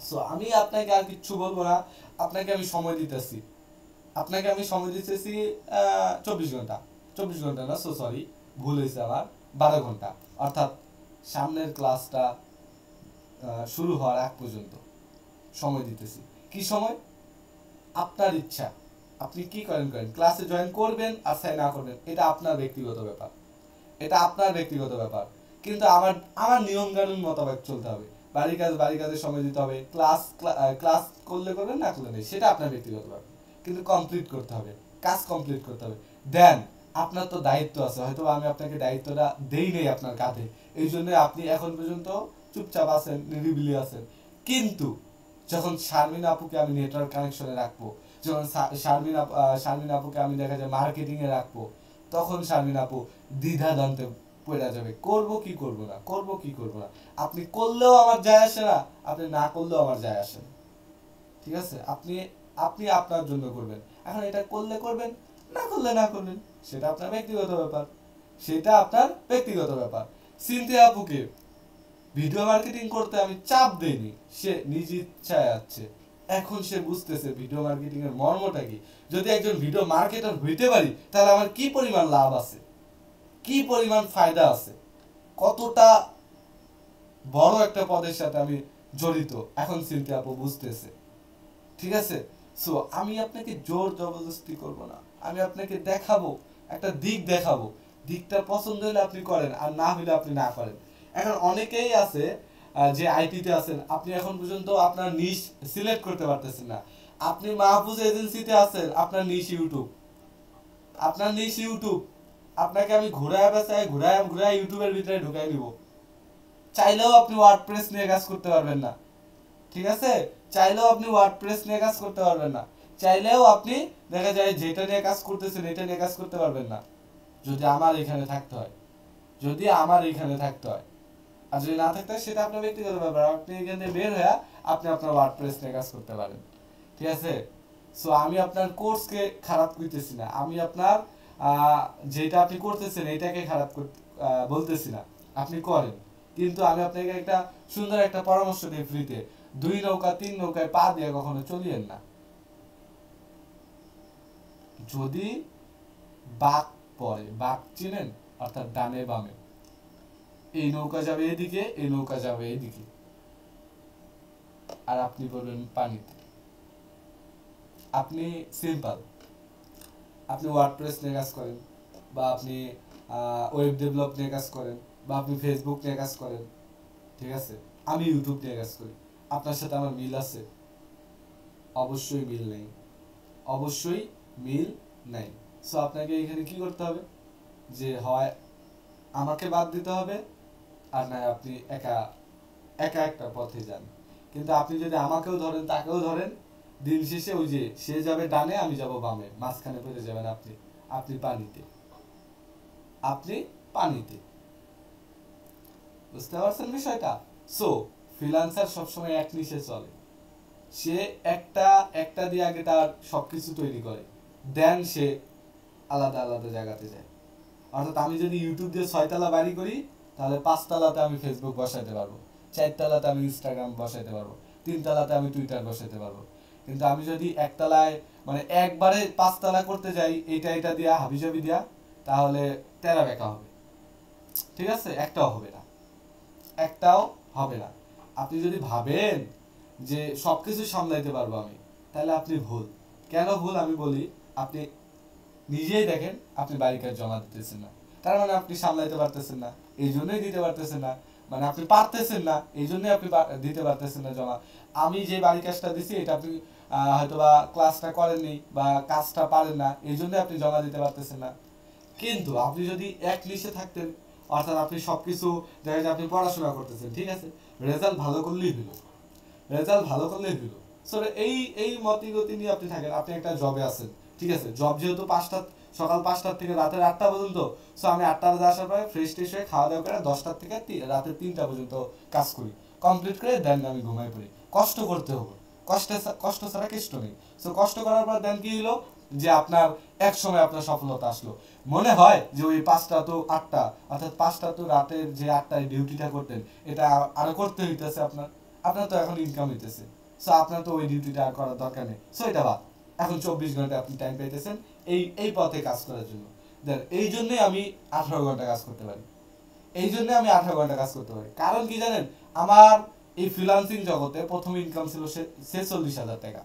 সো আমি আপনাকে আর কিচ্ছু বলবো না, আপনাকে আমি সময় দিতেছি, আপনাকে আমি সময় দিতেছি 24 ঘন্টা, 24 ঘন্টা না, সো সরি, ভুল হয়েছে আমার, 12 ঘন্টা। অর্থাৎ সামনের ক্লাসটা শুরু হওয়ার আগ পর্যন্ত সময় দিতেছি। কি সময়? আপনার ইচ্ছা, আপনি কি করেন করেন, ক্লাসে জয়েন করবেন আর সাই না করবেন, এটা আপনার ব্যক্তিগত ব্যাপার, এটা আপনার ব্যক্তিগত ব্যাপার। কিন্তু আমার আমার নিয়ম কানুন মোতাবেক চলতে হবে। বাড়ির কাজে সময় দিতে হবে, ক্লাস করলে করবেন, না করলে নেই, সেটা আপনার ব্যক্তিগত ব্যাপার। কিন্তু কমপ্লিট করতে হবে, কাজ কমপ্লিট করতে হবে। দেন আপনার তো দায়িত্ব আছে, হয়তো আমি আপনাকে দায়িত্বটা দেই নেই আপনার কাঁধে, এই জন্য আপনি এখন পর্যন্ত চুপচাপ আছেন, নিরিবিলি আছেন। কিন্তু যখন শারমিন আপুকে আমি নেটওয়ার্ক কানেকশনে রাখবো, যখন শারমিন আপুকে আমি দেখা যায় মার্কেটিং এ রাখবো, তখন শারমিন আপু দ্বিধাদ্বন্দ্বে পড়ে যাবে, করব কি করব না, করব কি করব না। আপনি করলেও আমার যায় আসে না, আপনি না করলেও আমার যায় আসে না। ঠিক আছে, আপনি আপনি আপনার জন্য করবেন। এখন এটা করলে করবেন, না করলে না করবেন, সেটা আপনার ব্যক্তিগত ব্যাপার, সেটা আপনার ব্যক্তিগত ব্যাপার। সিনথিয়া আপুকে ভিডিও মার্কেটিং করতে আমি চাপ দেইনি, সে নিজ ইচ্ছায় আছে। এখন সে বুঝতেছে ভিডিও মার্কেটিং এর মর্মটা কি। যদি একজন ভিডিও মার্কেটার হইতে পারি, তাহলে আমার কি পরিমাণ লাভ আছে, কি পরিমাণ ফায়দা আছে, কতটা বড় একটা পদের সাথে আমি জড়িত, এখন সিনথিয়া আপু বুঝতেছে। ঠিক আছে, সো আমি আপনাকে জোর জবরদস্তি করব না, আমি আপনাকে দেখাবো, একটা দিক দেখাবো, দিকটা পছন্দ হলে আপনি করেন, আর না হলে আপনি না করেন। এখন অনেকেই আছে যে আইটিতে আছেন, আপনি এখন পর্যন্ত আপনার নিশ সিলেক্ট করতে পারতেছেন না। আপনি মাহফুজ এজেন্সিতে আছেন, আপনার নিশ ইউটিউব, আপনার নিশ ইউটিউব। আপনাকে আমি ঘুরায় বেসায় ঘুরায় ঘুরায় ইউটিউবের ভিতরে ঢুকাই দিব। চাইলেও আপনি ওয়ার্ডপ্রেস নিয়ে কাজ করতে পারবেন না। ঠিক আছে, চাইলেও আপনি ওয়ার্ডপ্রেস নিয়ে কাজ করতে পারবেন না, চাইলেও আপনি দেখা যায় যেটা নিয়ে কাজ করতেছেন এটা নিয়ে কাজ করতে পারবেন না, যদি আমার এখানে থাকতে হয়, যদি আমার এখানে থাকতে হয়। আর যদি না থাকতে হয় সেটা আপনার ব্যক্তিগত ব্যাপার, আপনি এখান থেকে বের হয়ে আপনি আপনার ওয়ার্ডপ্রেস নিয়ে কাজ করতে পারেন। ঠিক আছে, সো আমি আপনার কোর্সকে খারাপ করতেছি না, আমি আপনার যেটা আপনি করতেছেন এটাকে খারাপ বলতেছি না, আপনি করেন। কিন্তু আমি আপনাকে একটা সুন্দর একটা পরামর্শ দিই ফ্রিতে, 2 নৌকা 3 নৌকায় পা দিয়ে কখনো চলিয়েন না। যদি বাঁক পড়ে, বাঁক চিনেন, অর্থাৎ ডানে বামে, এই নৌকা যাবে এদিকে, এই নৌকা যাবে এদিকে, আর আপনি পড়বেন পানিতে। আপনি সিম্পল, আপনি ওয়ার্ডপ্রেস নিয়ে কাজ করেন, বা আপনি ওয়েব ডেভেলপ নিয়ে কাজ করেন, বা আপনি ফেসবুক নিয়ে কাজ করেন, ঠিক আছে, আমি ইউটিউব নিয়ে কাজ করি, আপনার সাথে আমার মিল আছে? অবশ্যই মিল নেই, অবশ্যই মিল নেই। সো আপনাকে এখানে কি করতে হবে, যে হয় আমাকে বাদ দিতে হবে, আর না আপনি একা একা একটা পথে যান। কিন্তু আপনি যদি আমাকেও ধরেন, তাকেও ধরেন, দিন শেষে ওই যে সে যাবে ডানে, আমি যাব বামে, মাঝখানে পড়ে যাবেন আপনি। আপনি পানিতে, আপনি পানিতে। বুঝতে পারছেন বিষয়টা? সো ফ্রিল্যান্সার সবসময় এক নিশে চলে। সে একটা একটা দিয়ে আগে তার সবকিছু তৈরি করে, দেন সে আলাদা আলাদা জায়গাতে যায়। অর্থাৎ আমি যদি ইউটিউব দিয়ে 6 তলা বাড়ি করি, তাহলে 5 তলাতে আমি ফেসবুক বসাইতে পারবো, 4 তলাতে আমি ইনস্টাগ্রাম বসাইতে পারবো, 3 তলাতে আমি টুইটার বসাইতে পারবো। কিন্তু আমি যদি একতলায় মানে একবারে 5 তলা করতে যাই, এটা দিয়া হাবিজাবি দিয়া, তাহলে তেরা বেকা হবে। ঠিক আছে, একটাও হবে না, একটাও হবে না। আপনি যদি ভাবেন যে সবকিছু সামলাইতে পারবো আমি, তাহলে আপনি ভুল। কেন ভুল আমি বলি, আপনি নিজেই দেখেন আপনি বাড়ি কাজ জমা দিতেছেন না, তার মানে আপনি সামলাইতে পারতেছেন না, এই জন্যই দিতে পারতেছেন না। মানে আপনি পারতেছেন না, এই জন্যই আপনি দিতে পারতেছেন না জমা। আমি যে বাড়ি কাজটা দিছি, এটা আপনি হয়তো বা ক্লাসটা করেননি বা কাজটা পারেন না, এই জন্যই আপনি জমা দিতে পারতেছেন না। কিন্তু আপনি যদি এক লিস্টে থাকতেন, অর্থাৎ আপনি সবকিছু দেখা যায়, আপনি পড়াশোনা করতেছেন, ঠিক আছে, রেজাল্ট ভালো করলেই হলো, রেজাল্ট ভালো করলেই হলো। সো এই এই মতি গতি নিয়ে আপনি থাকেন, আপনি একটা জবে আছেন, ঠিক আছে, জব যেহেতু সকাল 5টা থেকে রাতের 8টা পর্যন্ত। সো আমি 8টা বাজে আসার পরে ফ্রেশ ট্রেশ হয়ে খাওয়া দাওয়া করে 10টা থেকে রাতের 3টা পর্যন্ত কাজ করি, কমপ্লিট করে দেন আমি ঘুমাই পড়ি। কষ্ট করতে হবে, কষ্ট ছাড়া কেষ্ট নেই। সো কষ্ট করার পর দেন কি হলো, যে আপনার এক সময় আপনার সফলতা আসলো। মনে হয় যে ওই 5টা তো 8টা, অর্থাৎ 5টা তো রাতের যে 8টায় ডিউটিটা করতেন, এটা আরো করতে হইতেছে আপনার, আপনার তো এখন ইনকাম হইতেছে। সো আপনার তো ওই ডিউটিটা আর করার দরকার নেই। সো এটা বাদ, এখন 24 ঘন্টা আপনি টাইম পাইতেছেন এই এই পথে কাজ করার জন্য। দেন এই জন্যই আমি 18 ঘন্টা কাজ করতে পারি, এই জন্য আমি 18 ঘন্টা কাজ করতে পারি। কারণ কি জানেন, আমার এই ফ্রিল্যান্সিং জগতে প্রথম ইনকাম ছিল 46,000 টাকা।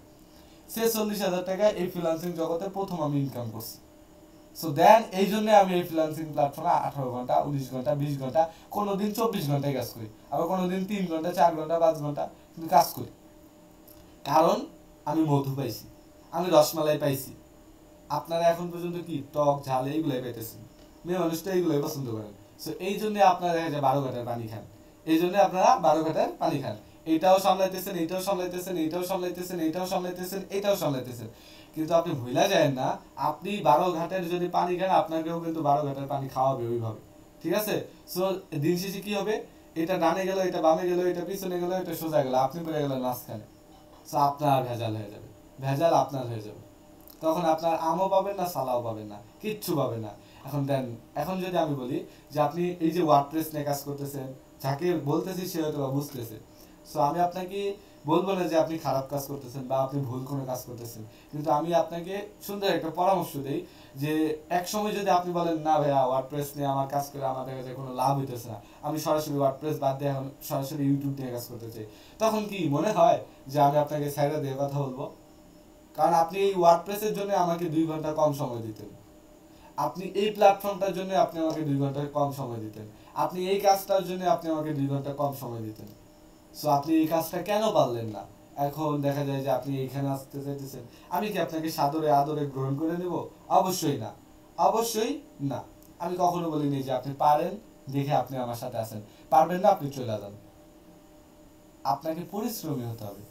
46,000 টাকা এই ফ্রিল্যান্সিং জগতে প্রথম আমি ইনকাম করছি। সো দেন এই জন্য আমি এই ফ্রিল্যান্সিং প্ল্যাটফর্মে 18 ঘন্টা, 19 ঘন্টা, 20 ঘন্টা, কোনোদিন 24 ঘন্টায় কাজ করি, আবার কোনোদিন 3 ঘন্টা, 4 ঘন্টা, 5 ঘন্টা কিন্তু কাজ করি। কারণ আমি মধু পাইছি, আমি রসমালাই পাইছি। আপনারা এখন পর্যন্ত কি টক ঝাল এইগুলাই পাইতেছেন, মেয়ে মানুষটা এইগুলাই পছন্দ করেন। সো এই জন্য আপনারা দেখা যায় 12 ঘন্টার পানি খান, এই জন্য আপনারা 12 ঘন্টার পানি খান। এইটাও সামলাইতেছেন, এইটাও সামলাইতেছেন, এইটাও সামলাইতেছেন, এইটাও সামলাইতেছেন, এইটাও সামলাইতেছেন। কিন্তু আপনি ভুলা যায় না, আপনি 12 ঘন্টার যদি পানি খান, আপনাকেও কিন্তু 12 ঘন্টার পানি খাওয়াবে ওইভাবে। ঠিক আছে, সো দিন শেষে কি হবে, এটা ডানে গেল, এটা বামে গেল, এটা পিছনে গেল, এটা সোজা গেল, আপনি পড়ে গেলেন মাঝখানে। সো আপনার ভেজাল হয়ে যাবে, ভেজাল আপনার হয়ে যাবে। তখন আপনার আমও পাবেন না, সালাও পাবেন না, কিচ্ছু পাবেন না। এখন দেন, এখন যদি আমি বলি যে আপনি এই যে ওয়ার্ডপ্রেস নিয়ে কাজ করতেছেন, যাকে বলতেছি সে হয়তো বুঝতেছে। সো আমি আপনাকে বলবো না যে আপনি খারাপ কাজ করতেছেন বা আপনি ভুল কোনো কাজ করতেছেন, কিন্তু আমি আপনাকে সুন্দর একটা পরামর্শ দেই যে এক সময় যদি আপনি বলেন না ভাইয়া ওয়ার্ডপ্রেস নিয়ে আমার কাজ করে আমার দেখা যায় কোনো লাভ হইতেছে না, আমি সরাসরি ওয়ার্ডপ্রেস বাদ দিয়ে এখন সরাসরি ইউটিউব নিয়ে কাজ করতে চাই, তখন কি মনে হয় যে আমি আপনাকে সাইডে দিয়ে কথা বলবো? কারণ আপনি এই ওয়ার্ডপ্রেসের জন্য আমাকে 2 ঘন্টা কম সময় দিতেন, আপনি এই প্ল্যাটফর্মটার জন্য আপনি আমাকে 2 ঘন্টা কম সময় দিতেন, আপনি এই কাজটার জন্য আপনি আমাকে 2 ঘন্টা কম সময় দিতেন। সো আপনি এই কাজটা কেন পারলেন না? এখন দেখা যায় যে আপনি এখানে আসতে চাইতেছেন, আমি কি আপনাকে সাদরে আদরে গ্রহণ করে নেব? অবশ্যই না, অবশ্যই না। আমি কখনো বলিনি যে আপনি পারেন দেখে আপনি আমার সাথে আসেন, পারবেন না আপনি চলে যান। আপনাকে পরিশ্রমী হতে হবে,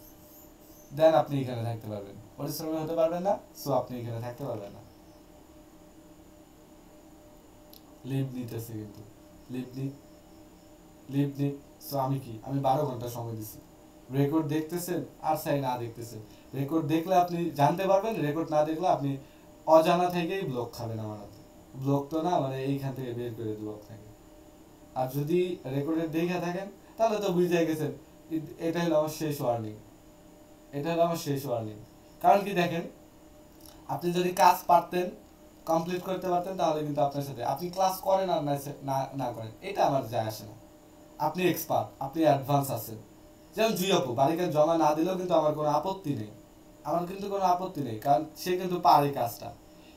দেন আপনি এখানে থাকতে পারবেন। পরিশ্রমী হতে পারবেন না, সো আপনি এখানে থাকতে পারবেন না। লিভ নিতেছে কিন্তু, লিভ নি। সো আমি কি, আমি 12 ঘন্টা সময় দিছি। রেকর্ড দেখতেছেন আর চাই না দেখতেছেন, রেকর্ড দেখলে আপনি জানতে পারবেন, রেকর্ড না দেখলে আপনি অজানা থেকেই ব্লক খাবেন আমার হাতে। ব্লক তো না, মানে এইখান থেকে বের করে দেবো আপনাকে। আর যদি রেকর্ডের দেখে থাকেন, তাহলে তো বুঝে গেছেন এটা হলো আমার শেষ ওয়ার্নিং, এটা হলো আমার শেষ ওয়ার্নিং। কারণ কি দেখেন, আপনি যদি কাজ পারতেন, কমপ্লিট করতে পারতেন, তাহলে কিন্তু আপনার সাথে, আপনি ক্লাস করেন আর না করেন এটা আমার যায় আসে না। আপনি এক্সপার্ট, আপনি অ্যাডভান্স আছেন। যেমন জুই আপু বাড়ির জমা না দিলেও কিন্তু আমার কোনো আপত্তি নেই, আমার কিন্তু কোনো আপত্তি নেই, কারণ সে কিন্তু পারে কাজটা।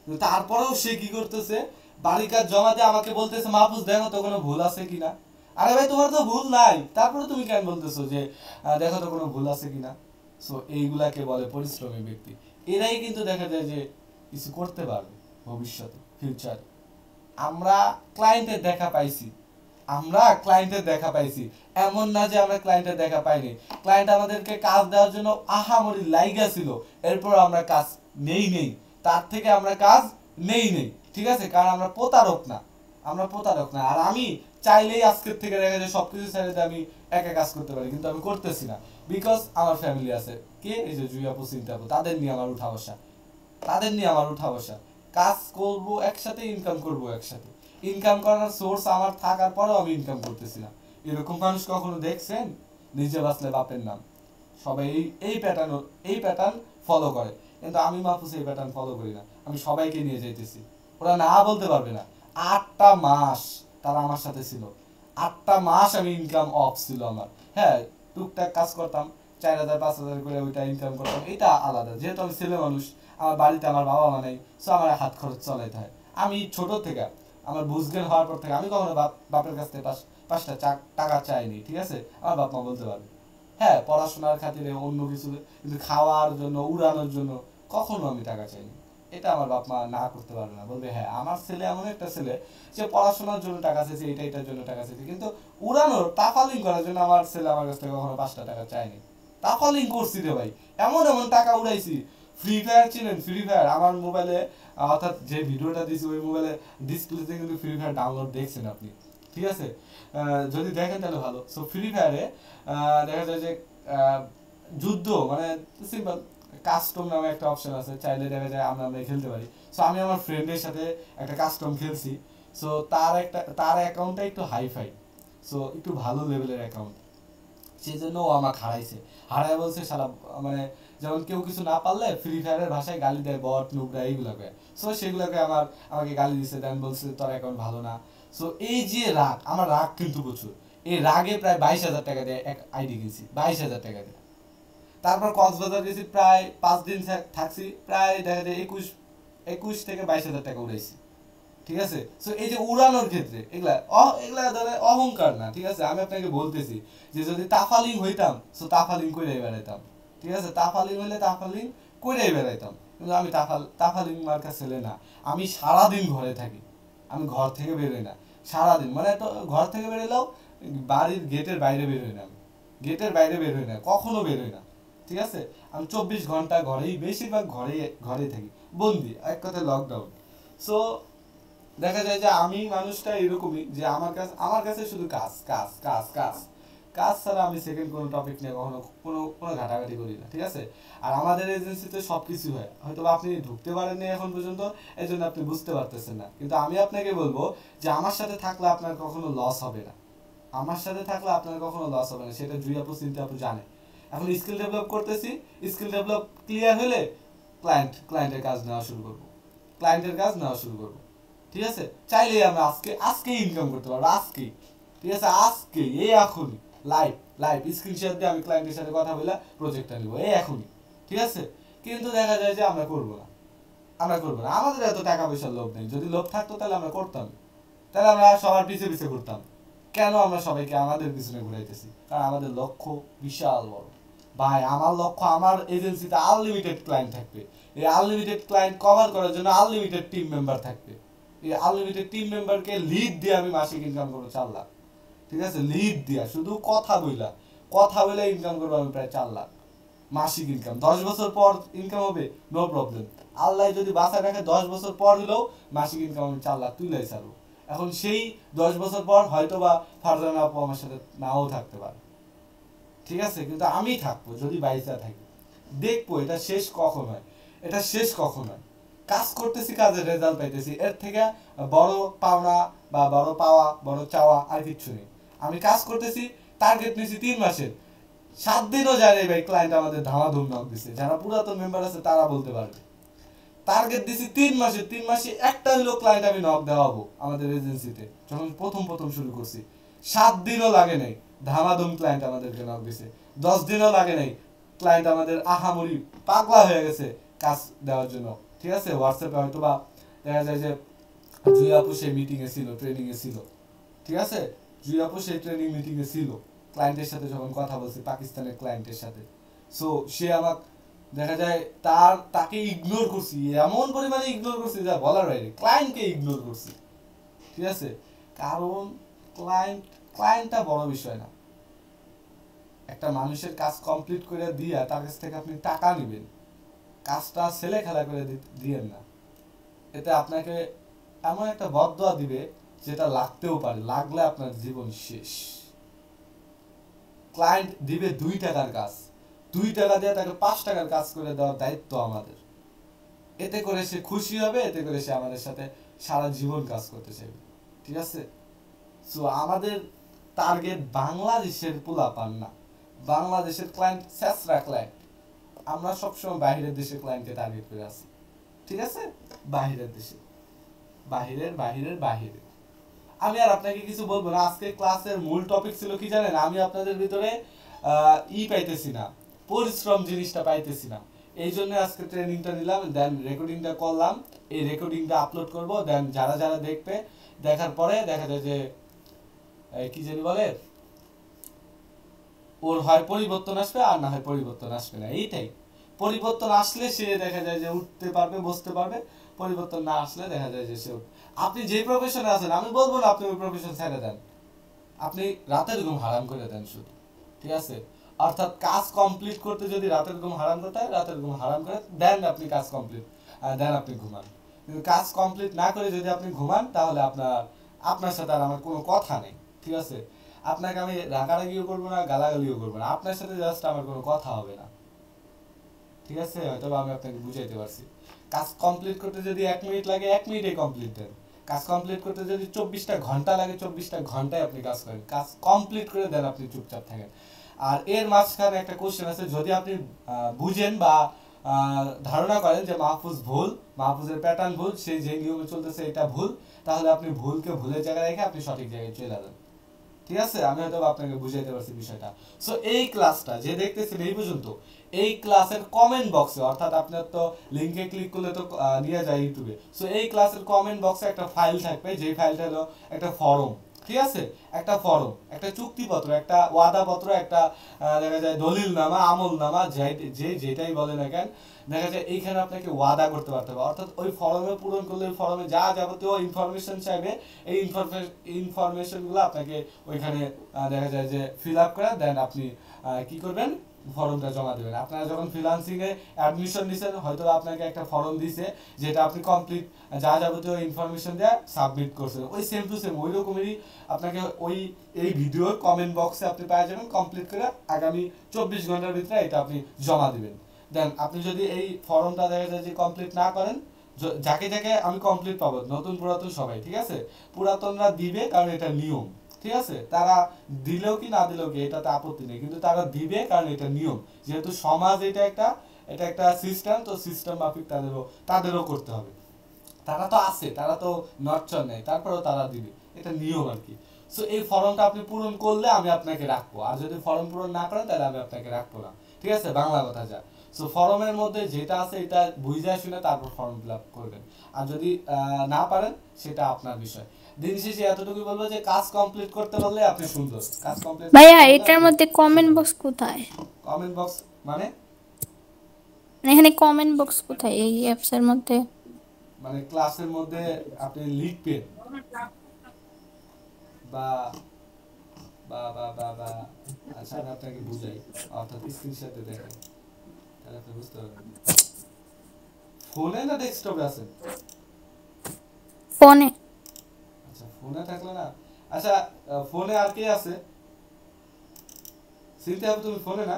কিন্তু তারপরেও সে কি করতেছে, বাড়ির কাজ জমা দিয়ে আমাকে বলতেছে মাহফুজ দেখো তো কোনো ভুল আছে কিনা। আরে ভাই তোমার তো ভুল নাই, তারপরে তুমি কেন বলতেছো যে দেখো তো কোনো ভুল আছে কিনা। সো এইগুলাকে বলে পরিশ্রমী ব্যক্তি। এরাই কিন্তু দেখা যায় যে কিছু করতে পারবে ভবিষ্যতে, ফিউচারে। আমরা ক্লায়েন্টের দেখা পাইছি, আমরা ক্লায়েন্টের দেখা পাইছি, এমন না যে আমরা ক্লায়েন্টের দেখা পাইনি। ক্লায়েন্ট আমাদেরকে কাজ দেওয়ার জন্য আহামরি লাইগা ছিল, এরপর আমরা কাজ নেই, তার থেকে আমরা কাজ নেই, ঠিক আছে, কারণ আমরা প্রতারক না, আমরা প্রতারক না। আর আমি চাইলেই আজকের থেকে দেখা যায় সবকিছু ছেড়ে দিয়ে আমি একা কাজ করতে পারি, কিন্তু আমি করতেছি না, বিকজ আমার ফ্যামিলি আছে। কে? এই যে জুই আপু, চিন্তা আপু, তাদের নিয়ে আমার উঠা বসা, তাদের নিয়ে আমার উঠা বসা। কাজ করব একসাথে, ইনকাম করব একসাথে। ইনকাম করার সোর্স আমার থাকার পরেও আমি ইনকাম করতেছি না। এরকম মানুষ কখনো দেখছেন? নিজে বাঁচলে বাপের নাম। সবাই এই প্যাটার্ন ফলো করে, কিন্তু আমি মাহফুজ এই প্যাটার্ন ফলো করি না। আমি সবাইকে নিয়ে যাইতেছি, ওরা না বলতে পারবে না। 8টা মাস তারা আমার সাথে ছিল, 8টা মাস আমি ইনকাম অফ ছিল আমার। হ্যাঁ, টুকটাক কাজ করতাম, 4,000 5,000 করে ওইটা ইনকাম করতাম, এটা আলাদা। যেহেতু আমি ছেলে মানুষ, আমার বাড়িতে আমার বাবা মা নাই, সো আমার হাত খরচ চালাইতে হয়। আমি ছোট থেকে, আমার বুঝজ্ঞান হওয়ার পর থেকে আমি কখনো বাপের কাছ থেকে 5টা টাকা চাইনি, ঠিক আছে। আমার বাপ মা বলতে পারবে। হ্যাঁ, পড়াশোনার খাতিরে অন্য কিছু, কিন্তু খাওয়ার জন্য, উড়ানোর জন্য কখনো আমি টাকা চাইনি। এটা আমার বাপ মা না করতে পারবে না, বলবে হ্যাঁ আমার ছেলে এমন একটা ছেলে যে পড়াশোনার জন্য টাকা চাইছে, এটার জন্য টাকা চাইছে, কিন্তু উড়ানোর তাফালিং করার জন্য আমার ছেলে আমার কাছ থেকে কখনো 5টা টাকা চায়নি। তাফালিং করছি রে ভাই, এমন এমন টাকা উড়াইছি। ফ্রি ফায়ার চিনেন? ফ্রি ফায়ার আমার মোবাইলে, অর্থাৎ যে ভিডিওটা দিয়েছি ওই মোবাইলে ডিসপ্লেতে কিন্তু ফ্রি ফায়ার ডাউনলোড দেখছেন আপনি, ঠিক আছে। যদি দেখেন তাহলে ভালো। সো ফ্রি ফায়ারে দেখা যায় যে যুদ্ধ মানে সিম্পল, কাস্টম নামে একটা অপশন আছে, চাইলে দেখা যায় আমরা খেলতে পারি। সো আমি আমার ফ্রেন্ডের সাথে একটা কাস্টম খেলছি। সো তার অ্যাকাউন্টটা একটু হাইফাই, সো একটু ভালো লেভেলের অ্যাকাউন্ট, সেই জন্য ও আমাকে হারায় বলছে সারা, মানে যেমন কেউ কিছু না পারলে ফ্রি ফায়ারের ভাষায় গালি দেয়, বট নুবরা এইগুলোকে। সো সেগুলোকে আমাকে গালি দিচ্ছে, দেন বলছে তোর অ্যাকাউন্ট ভালো না। সো এই যে রাগ, আমার রাগ কিন্তু প্রচুর। এই রাগে প্রায় 22,000 টাকা দিয়ে এক আইডি কিনছি, 22,000 টাকা দিয়ে। তারপর কক্সবাজার গেছি, প্রায় 5 দিন থাকছি, প্রায় দেখা যায় 21 থেকে 22,000 টাকা উড়াইছি, ঠিক আছে। সো এই যে উড়ানোর ক্ষেত্রে এগুলা ধরে অহংকার না, ঠিক আছে। আমি আপনাকে বলতেছি যে যদি তাফালিং হইতাম, সো তাফালিং কইরাই বেড়াইতাম, ঠিক আছে। তাফালিং হইলে তাফালিং কইরাই বেড়াইতাম, কিন্তু আমি তাফালিং মার্কা ছেলে না। আমি সারাদিন ঘরে থাকি, আমি ঘর থেকে বেরোই না সারাদিন, মানে তো ঘর থেকে বেরোলেও বাড়ির গেটের বাইরে বেরোই না, আমি গেটের বাইরে বেরোই না, কখনো বেরোই না, ঠিক আছে। আমি 24 ঘন্টা ঘরেই, বেশিরভাগ ঘরেই থাকি, বন্দি, এক কথায় লকডাউন। সো দেখা যায় যে আমি মানুষটা এরকমই, যে আমার কাছে শুধু কাজ কাজ কাজ কাজ কাজ ছাড়া আমি সেকেন্ড কোনো টপিক নিয়ে কখনো কোনো ঘাটাঘাটি করি না, ঠিক আছে। আর আমাদের এজেন্সিতে সব কিছু হয়, হয়তো আপনি ঢুকতে পারেননি এখন পর্যন্ত, এই জন্য আপনি বুঝতে পারতেছেন না, কিন্তু আমি আপনাকে বলবো যে আমার সাথে থাকলে আপনার কখনো লস হবে না, আমার সাথে থাকলে আপনার কখনো লস হবে না, সেটা জুই আপু চিন্তা আপু জানে। এখন স্কিল ডেভেলপ করতেছি, স্কিল ডেভেলপ ক্লিয়ার হলে ক্লায়েন্টের কাজ নেওয়া শুরু করবো, ঠিক আছে। চাইলেই আমরা আজকে ইনকাম করতে পারবো, আজকে, ঠিক আছে, আজকে এই এখনই লাইভ স্ক্রিনশট দিয়ে আমি ক্লায়েন্টের সাথে কথা বলে প্রজেক্টটা নিব এই এখনই, ঠিক আছে। কিন্তু দেখা যায় যে আমরা করবো না, আমাদের এত টাকা পয়সার লোভ নেই। যদি লোভ থাকতো তাহলে আমরা করতাম, তাহলে আমরা সবার পিছে পিছে ঘুরতাম। কেন আমরা সবাইকে আমাদের পিছনে ঘুরাইতেছি? কারণ আমাদের লক্ষ্য বিশাল বড় ভাই। আমার লক্ষ্য, আমার এজেন্সিতে আনলিমিটেড ক্লায়েন্ট থাকবে, এই আনলিমিটেড ক্লায়েন্ট কভার করার জন্য আনলিমিটেড টিম মেম্বার থাকবে। এই আনলিমিটেড টিম মেম্বারকে লিড দিয়ে আমি মাসিক ইনকাম করবো 4 লাখ, ঠিক আছে। লিড দিয়া, শুধু কথা বইলা ইনকাম করবো আমি প্রায় 4 লাখ মাসিক ইনকাম। 10 বছর পর ইনকাম হবে, নো প্রবলেম। আল্লাহ যদি বাঁচায় রাখে 10 বছর পর হলেও মাসিক ইনকাম আমি 4 লাখ তুইলাই ছাড়বো। এখন সেই 10 বছর পর হয়তো বা ফারজানা আপু আমার সাথে নাও থাকতে পারে, ঠিক আছে, কিন্তু আমি থাকবো যদি বাইসা থাকি। দেখবো এটা শেষ কখন হয়। কাজ করতেছি, কাজের রেজাল্ট পাইতেছি, এর থেকে বড় পাওনা বা বড় পাওয়া, বড় চাওয়া আর কিচ্ছু নেই। আমি কাজ করতেছি, টার্গেট নিয়েছি 3 মাসের, 7 দিনও যায় ভাই ক্লায়েন্ট আমাদের ধামাধুম নক দিছে। যারা পুরাতন মেম্বার আছে তারা বলতে পারবে, টার্গেট দিছি 3 মাসে একটা হলো ক্লায়েন্ট আমি নক দেওয়াবো আমাদের এজেন্সিতে, যখন প্রথম শুরু করছি 7 দিনও লাগে নাই ধামাধুম ক্লায়েন্ট আমাদেরকে নক দিছে, 10 দিনও লাগে নাই ক্লায়েন্ট আমাদের আহামরি পাগলা হয়ে গেছে কাজ দেওয়ার জন্য। ঠিক আছে, হোয়াটসঅ্যাপে হয়তো বা দেখা যায় যে জুই আপু সেই মিটিংয়ে ছিল, ট্রেনিংয়ে ছিল। ঠিক আছে, জুই আপু সেই ট্রেনিং মিটিংয়ে ছিল, ক্লায়েন্টের সাথে যখন কথা বলছি পাকিস্তানের ক্লায়েন্টের সাথে। সো সে আমাকে দেখা যায় তাকে ইগনোর করছি, এমন পরিমাণে ইগনোর করছি যা বলার বাইরে, ক্লায়েন্টকে ইগনোর করছি। ঠিক আছে, কারণ ক্লায়েন্টটা বড় বিষয় না। একটা মানুষের কাজ কমপ্লিট করে দিয়া তার কাছ থেকে আপনি টাকা নেবেন, কাজটা ছেলে খেলা করে দিয়েন না। এতে আপনাকে এমন একটা বদদোয়া দিবে যেটা লাগতেও পারে, লাগলে আপনার জীবন শেষ। ক্লায়েন্ট দিবে 2 টাকার কাজ, 2 টাকা দিয়ে তাকে 5 টাকার কাজ করে দেওয়ার দায়িত্ব আমাদের। এতে করে সে খুশি হবে, এতে করে সে আমাদের সাথে সারা জীবন কাজ করতে চাইবে। ঠিক আছে, সো আমাদের টার্গেট বাংলাদেশের পোলাপান না, বাংলাদেশের ক্লায়েন্ট শেষরা ক্লায়েন্ট। আমরা সবসময় বাইরের দেশের ক্লায়েন্টকে টার্গেট করে আসি। ঠিক আছে, বাইরের দেশে, বাহিরের। আমি আর আপনাকে কিছু বলবো না। আজকে ক্লাসের মূল টপিক ছিল কি জানেন, আমি আপনাদের ভিতরে পাইতেছি না, পরিশ্রম জিনিসটা পাইতেছি না। এই জন্য আজকে ট্রেনিংটা নিলাম, দেন রেকর্ডিংটা করলাম, এই রেকর্ডিংটা আপলোড করব। দেন যারা দেখবে, দেখার পরে দেখা যায় যে কি জানি বলে, ওর হয় পরিবর্তন আসবে আর না হয় পরিবর্তন আসবে না। এইটাই, পরিবর্তন আসলে সে দেখা যায় যে উঠতে পারবে, বসতে পারবে। পরিবর্তন না আসলে দেখা যায় যে সে, আপনি যে প্রফেশনে আছেন আমি বলবো না আপনি ওই প্রফেশন ছেড়ে দেন, আপনি রাতের ঘুম হারাম করে দেন শুধু। ঠিক আছে, অর্থাৎ কাজ কমপ্লিট করতে যদি রাতের ঘুম হারাম করতে হয়, রাতের ঘুম হারাম করে দেন, আপনি কাজ কমপ্লিট দেন, আপনি ঘুমান। কিন্তু কাজ কমপ্লিট না করে যদি আপনি ঘুমান, তাহলে আপনার সাথে আর আমার কোনো কথা নেই। ঠিক আছে, আপনাকে আমি রাগারাগিও করবো না, গালাগালিও করবো না, আপনার সাথে জাস্ট আমার কোনো কথা হবে না। ঠিক আছে, হয়তো আমি আপনাকে বুঝাইতে পারছি। কাজ কমপ্লিট করতে যদি 1 মিনিট লাগে 1 মিনিটে কমপ্লিট দেন, কাজ কমপ্লিট করতে যদি 24টা ঘন্টা লাগে 24টা ঘন্টায় আপনি কাজ করেন, কাজ কমপ্লিট করে দেন, আপনি চুপচাপ থাকেন। আর এর মাঝখানে একটা কোশ্চেন আছে, যদি আপনি বুঝেন বা ধারণা করেন যে মাহফুজ ভুল, মাহফুজের প্যাটার্ন ভুল, সে যে নিয়মে চলতেছে এটা ভুল, তাহলে আপনি ভুলকে ভুলের জায়গায় রেখে আপনি সঠিক জায়গায় চলে যাবেন। ঠিক আছে, আমি হয়তো আপনাকে বুঝাইতে পারছি বিষয়টা। সো এই ক্লাসটা যে দেখতেছেন এই পর্যন্ত, এই ক্লাসের কমেন্ট বক্সে, অর্থাৎ আপনার তো লিংকে ক্লিক করলে তো নিয়ে যায় ইউটিউবে। সো এই ক্লাসের কমেন্ট বক্সে একটা ফাইল থাকবে, যেই ফাইলটা হলো একটা ফরম। ঠিক আছে, একটা ফরম, একটা চুক্তিপত্র, একটা ওয়াদাপত্র, একটা দেখা যায় দলিলনামা, আমলনামা, যেটাই বলে না কেন, দেখা যায় এইখানে আপনাকে ওয়াদা করতে পারতে হবে। অর্থাৎ ওই ফর্মে পূরণ করলে, ওই ফর্মে যা যাবতীয় ইনফরমেশন চাইবে, এই ইনফরমেশনগুলো আপনাকে ওইখানে দেখা যায় যে ফিল আপ করে দেন, আপনি কি করবেন, ফর্মটা জমা দেবেন। আপনারা যখন ফ্রিল্যান্সিং এ অ্যাডমিশন নিছেন, হয়তো আপনাকে একটা ফর্ম দিয়েছে, যেটা আপনি কমপ্লিট যা যাবতীয় ইনফরমেশন দিয়ে সাবমিট করছেন, ওই সেম টু সেম ওই রকমেরই আপনাকে এই ভিডিওর কমেন্ট বক্সে আপনি পেয়ে যাবেন। কমপ্লিট করে আগামী 24 ঘন্টার ভিতরে এটা আপনি জমা দিবেন। দেন আপনি যদি এই ফর্মটা দেখা যায় যে কমপ্লিট না করেন, যাকে আমি কমপ্লিট পাবো, নতুন পুরাতন সবাই। ঠিক আছে, পুরাতনরা দিবে কারণ এটা নিয়ম। ঠিক আছে, তারা দিলেও কি না দিলেও কি এটাতে আপত্তি নেই, কিন্তু তারা দিবে কারণ এটা নিয়ম, যেহেতু সমাজ এটা একটা সিস্টেম, তো সিস্টেম মাফিক তাদেরও করতে হবে। তারা তো আছে, তারা তো নচ্চর নেই, তারপরেও তারা দিবে, এটা নিয়ম আর কি। সো এই ফর্মটা আপনি পূরণ করলে আমি আপনাকে রাখবো, আর যদি ফর্ম পূরণ না করেন তাহলে আমি আপনাকে রাখবো না। ঠিক আছে, বাংলা কথা যা। সো ফর্মের মধ্যে যেটা আছে এটা বুঝে শুনে তারপর ফর্ম ফিল আপ করবেন, আর যদি না পারেন সেটা আপনার বিষয়। দিন শেষে এতটুকুই বলবো যে কাজ কমপ্লিট করতে পারলে আপনি সুন্দর, কাজ কমপ্লিট ভাইয়া এটার মধ্যে কমেন্ট বক্স কোথায়? কমেন্ট বক্স মানে এখানে কমেন্ট বক্স কোথায় এই অ্যাপস এর মধ্যে? মানে ক্লাসের মধ্যে আপনি লিখবেন বা বা বা বা বা আচ্ছা আমি আপনাকে বুঝাই, অর্থাৎ স্ক্রিনশটে দেখেন, তাহলে আপনি বুঝতে পারবেন। ফোনে না ডেস্কটপে আছেন? ফোনে। আচ্ছা ফোনে থাকলে না, আচ্ছা ফোনে আর কে আছে? চিনতে হবে, তুমি ফোনে না?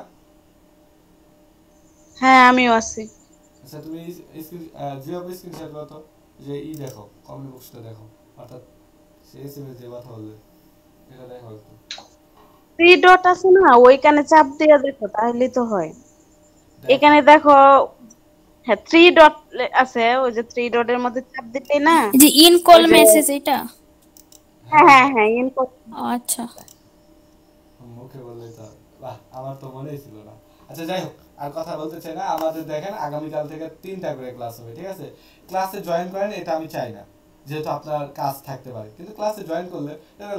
হ্যাঁ আমিও আছি। আচ্ছা তুমি যেভাবে স্ক্রিনশট করো তো, যে দেখো কমেন্ট বক্সটা দেখো, অর্থাৎ সে এসএমএস যে কথা বলবে এটা দেখো একটু। থ্রি ডট আছে না, ওইখানে চাপ দিয়ে দেখো তাহলেই তো হয়। দেখো এখানে দেখো হ্যাঁ, থ্রি ডট আছে, ওই যে থ্রি ডটের মধ্যে চাপ দিতেই না, এই যে ইন কল ওই যে মেসেজ এটা? হ্যাঁ হ্যাঁ হ্যাঁ হ্যাঁ হ্যাঁ ইনপোর্ট। আচ্ছা। মুখে বললেই তো হবে। বাহ, আমার তো মনেই ছিল না। আচ্ছা যাই হোক, আর কথা বলতে চাই না। আমাদের দেখেন আগামীকাল থেকে 3টা করে ক্লাস হবে, ঠিক আছে? ক্লাসে জয়েন করেন এটা আমি চাই না, যেহেতু আপনার কাজ থাকতে পারে, কিন্তু ক্লাসে জয়েন করলে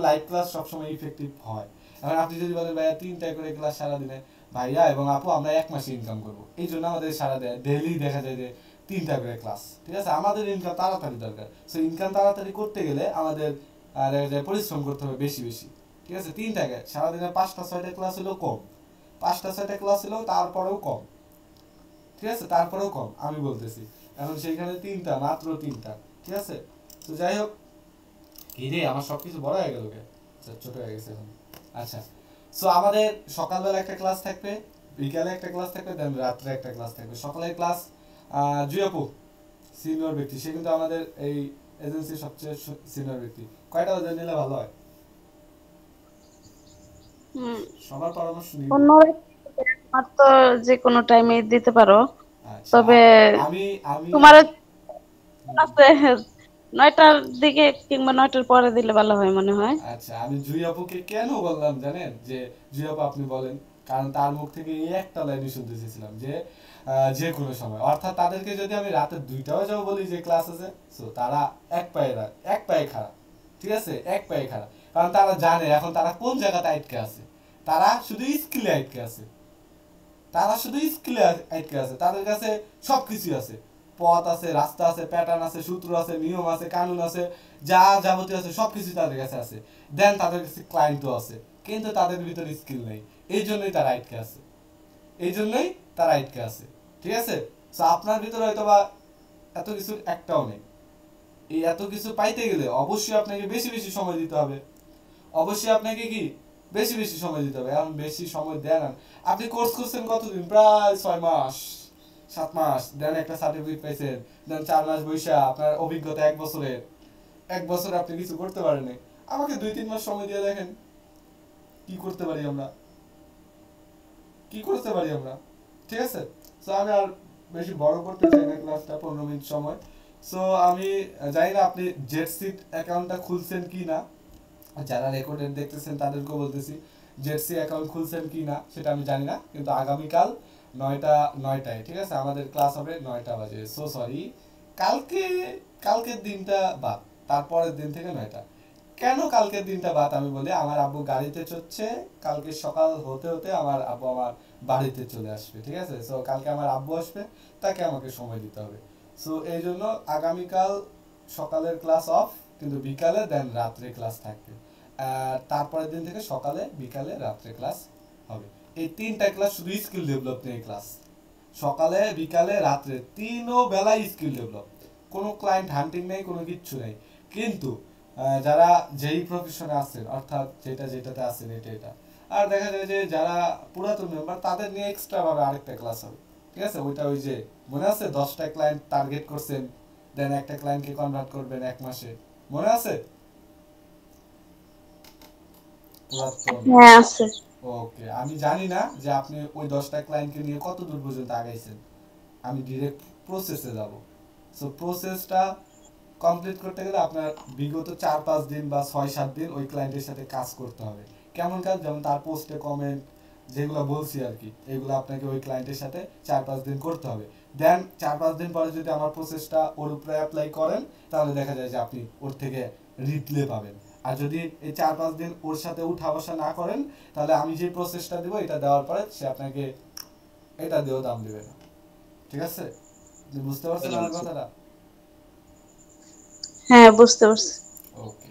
লাইভ ক্লাস সবসময় ইফেক্টিভ হয়। এখন আপনি যদি বলেন ভাইয়া 3টা করে ক্লাস সারাদিনে, ভাইয়া এবং আপু আমরা 1 মাসে ইনকাম করবো, এই জন্য আমাদের সারা ডেইলি দেখা যায় যে 3টা করে ক্লাস, ঠিক আছে? আমাদের ইনকাম তাড়াতাড়ি দরকার। সো ইনকাম তাড়াতাড়ি করতে গেলে আমাদের দেখা যায় পরিশ্রম করতে হবে বেশি বেশি, ঠিক আছে? 3টাকে সারাদিনে 5টা 6টা ক্লাস হলেও কম, 5টা 6টা ক্লাস হলেও তারপরেও কম, ঠিক আছে? তারপরেও কম আমি বলতেছি। এখন সেইখানে 3টা, মাত্র 3টা, ঠিক আছে? তো যাই হোক, কি রে আমার সবকিছু বড় হয়ে গেল কে? আচ্ছা, ছোট হয়ে গেছে এখন। আচ্ছা, সো আমাদের সকালবেলা একটা ক্লাস থাকবে, বিকালে একটা ক্লাস থাকবে, দেন রাত্রে একটা ক্লাস থাকবে। সকালের ক্লাস জুয়াপু সিনিয়র ব্যক্তি, সে কিন্তু আমাদের এই এজেন্সির সবচেয়ে সিনিয়র ব্যক্তি। কয়টা বাজে নিলে ভালো হয়? সবার পরামর্শ নিব। অন্য আমার তো যে কোনো টাইমে দিতে পারো, আচ্ছা, তবে আমি আমি তোমার আছে 9টার দিকে কিংবা 9টার পরে দিলে ভালো হয় মনে হয়। আচ্ছা, আমি জুই আপুকে কেন বললাম জানেন? যে জুই আপু আপনি বলেন, কারণ তার মুখ থেকে এই একটা লাইনই শুনতে চেয়েছিলাম যে যে কোনো সময়, অর্থাৎ তাদেরকে যদি আমি রাতে 2টাও যাও বলি যে ক্লাস আছে, সো তারা এক পায়ে খাড়া, ঠিক আছে? এক পায়ে খাড়া, কারণ তারা জানে এখন তারা কোন জায়গাতে আটকে আছে। তারা শুধু স্কিলে আটকে আছে, তারা শুধু স্কিলে আটকে আছে। তাদের কাছে সবকিছু আছে, পথ আছে, রাস্তা আছে, প্যাটার্ন আছে, সূত্র আছে, নিয়ম আছে, কানুন আছে, যা যাবতীয় আছে সবকিছু তাদের কাছে আছে। দেন তাদের কাছে ক্লায়েন্টও আছে, কিন্তু তাদের ভিতরে স্কিল নেই। এই জন্যই তারা আটকে আছে, এই জন্যই তারা আটকে আছে, ঠিক আছে? তো আপনার ভিতরে হয়তো বা এত কিছুর একটাও নেই। এই এত কিছু পাইতে গেলে অবশ্যই আপনাকে বেশি বেশি সময় দিতে হবে। অবশ্যই আপনাকে কি বেশি বেশি সময় দিতে হবে। এখন বেশি সময় দেন না। আপনি কোর্স করছেন কতদিন? প্রায় 6 মাস 7 মাস, দেন একটা সার্টিফিকেট পাইছেন, দেন 4 মাস বৈশা আপনার অভিজ্ঞতা 1 বছরের, 1 বছরে আপনি কিছু করতে পারেন। আমাকে 2-3 মাস সময় দিয়ে দেখেন কি করতে পারি আমরা, কি করতে পারি আমরা, ঠিক আছে? সো আমি আর বেশি বড় করতে চাই না ক্লাসটা, 15 মিনিট সময়। সো আমি জানি না আপনি জেটসিট অ্যাকাউন্টটা খুলছেন কি না। যারা রেকর্ডেড দেখতেছেন তাদেরকেও বলতেছি, জেটসি অ্যাকাউন্ট খুলছেন কি না সেটা আমি জানি না, কিন্তু আগামীকাল 9টায়, ঠিক আছে, আমাদের ক্লাস হবে 9টা বাজে। সো সরি, কালকে, কালকের দিনটা বাদ, তারপরের দিন থেকে 9টা। কেন কালকের দিনটা বাদ আমি বলি, আমার আব্বু গাড়িতে চড়ছে, কালকে সকাল হতে হতে আমার আব্বু আমার বাড়িতে চলে আসবে, ঠিক আছে? সো কালকে আমার আব্বু আসবে, তাকে আমাকে সময় দিতে হবে। সো এই জন্য আগামীকাল সকালের ক্লাস অফ, কিন্তু বিকালে দেন রাত্রে ক্লাস থাকবে। আর তারপরের দিন থেকে সকালে বিকালে রাত্রে ক্লাস হবে। এই 3টা ক্লাস শুধু স্কিল ডেভেলপ নিয়ে ক্লাস, সকালে বিকালে রাত্রে 3ও বেলায় স্কিল ডেভেলপ। কোনো ক্লায়েন্ট হান্টিং নেই, কোনো কিচ্ছু নেই। কিন্তু যারা যেই প্রফেশনে আছেন, অর্থাৎ যেটাতে আছেন এটা, আর দেখা যায় যে যারা পুরাতন মেম্বার তাদের নিয়ে এক্সট্রা ভাবে আরেকটা ক্লাস হবে, ঠিক আছে? ওইটা ওই যে মনে আছে 10টা ক্লায়েন্ট টার্গেট করছেন, দেন একটা ক্লায়েন্টকে কনভার্ট করবেন 1 মাসে, মনে আছে? পুরাতন, হ্যাঁ আছে। ওকে। আমি জানি না যে আপনি ওই 10টা ক্লায়েন্টকে নিয়ে কত দূর পর্যন্ত আগাইছেন, আমি ডিরেক্ট প্রসেসে যাব। সো প্রসেসটা কমপ্লিট করতে গেলে আপনার বিগত 4-5 দিন বা 6-7 দিন ওই ক্লায়েন্টের সাথে কাজ করতে হবে। কেমন কাজ? যেমন তার পোস্টে কমেন্ট, যেগুলো বলছি আর কি, এগুলো আপনাকে ওই ক্লায়েন্টের সাথে 4-5 দিন করতে হবে। দেন 4-5 দিন পরে যদি আমার প্রসেসটা ওর উপরে অ্যাপ্লাই করেন, তাহলে দেখা যায় যে আপনি ওর থেকে রিপ্লে পাবেন। আর যদি এই 4-5 দিন ওর সাথে উঠা বসা না করেন, তাহলে আমি যে প্রসেসটা দেবো এটা দেওয়ার পরে সে আপনাকে এটা দিয়েও দাম দেবে না, ঠিক আছে? আপনি বুঝতে পারছেন আমার কথাটা? হ্যাঁ বুঝতে পারছি। ওকে,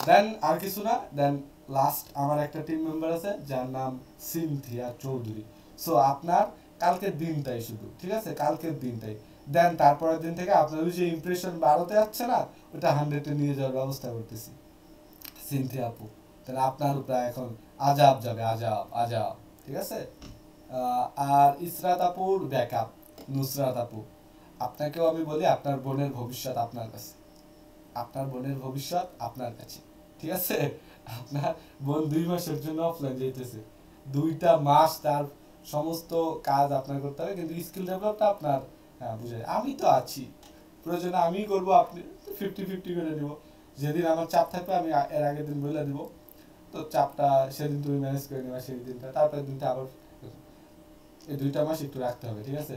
দেন আর কিছু না। দেন লাস্ট আমার একটা টিম মেম্বার আছে যার নাম সিনথিয়া চৌধুরী। সো আপনার কালকের দিনটাই শুধু, ঠিক আছে? কালকের দিনটাই। দেন তারপরের দিন থেকে আপনার ওই যে ইমপ্রেশন 12তে যাচ্ছে না, ওটা 100-এ নিয়ে যাওয়ার ব্যবস্থা করতেছি সিনথিয়া আপু। তাহলে আপনার উপরে এখন আজাব যাবে, আজাব আজাব, ঠিক আছে? আর ইসরাত আপুর ব্যাকআপ নুসরাত আপু, আপনাকেও আমি বলি আপনার বোনের ভবিষ্যৎ আপনার কাছে, আপনার বোনের ভবিষ্যৎ আপনার কাছে, ঠিক আছে? আপনার বোন 2 মাসের জন্য অফলাইন যেতেছে, 2টা মাস তার সমস্ত কাজ আপনার করতে হবে, কিন্তু স্কিল ডেভেলপটা আপনার হ্যাঁ বুঝাই, আমি তো আছি, প্রয়োজনে আমি করবো, আপনি 50-50 করে নিব। যেদিন আমার চাপ থাকবে আমি এর আগের দিন বলে দিব, তো চাপটা সেদিন তুমি ম্যানেজ করে নেবা সেই দিনটা, তারপরের দিনটা আবার এই 2টা মাস একটু রাখতে হবে, ঠিক আছে?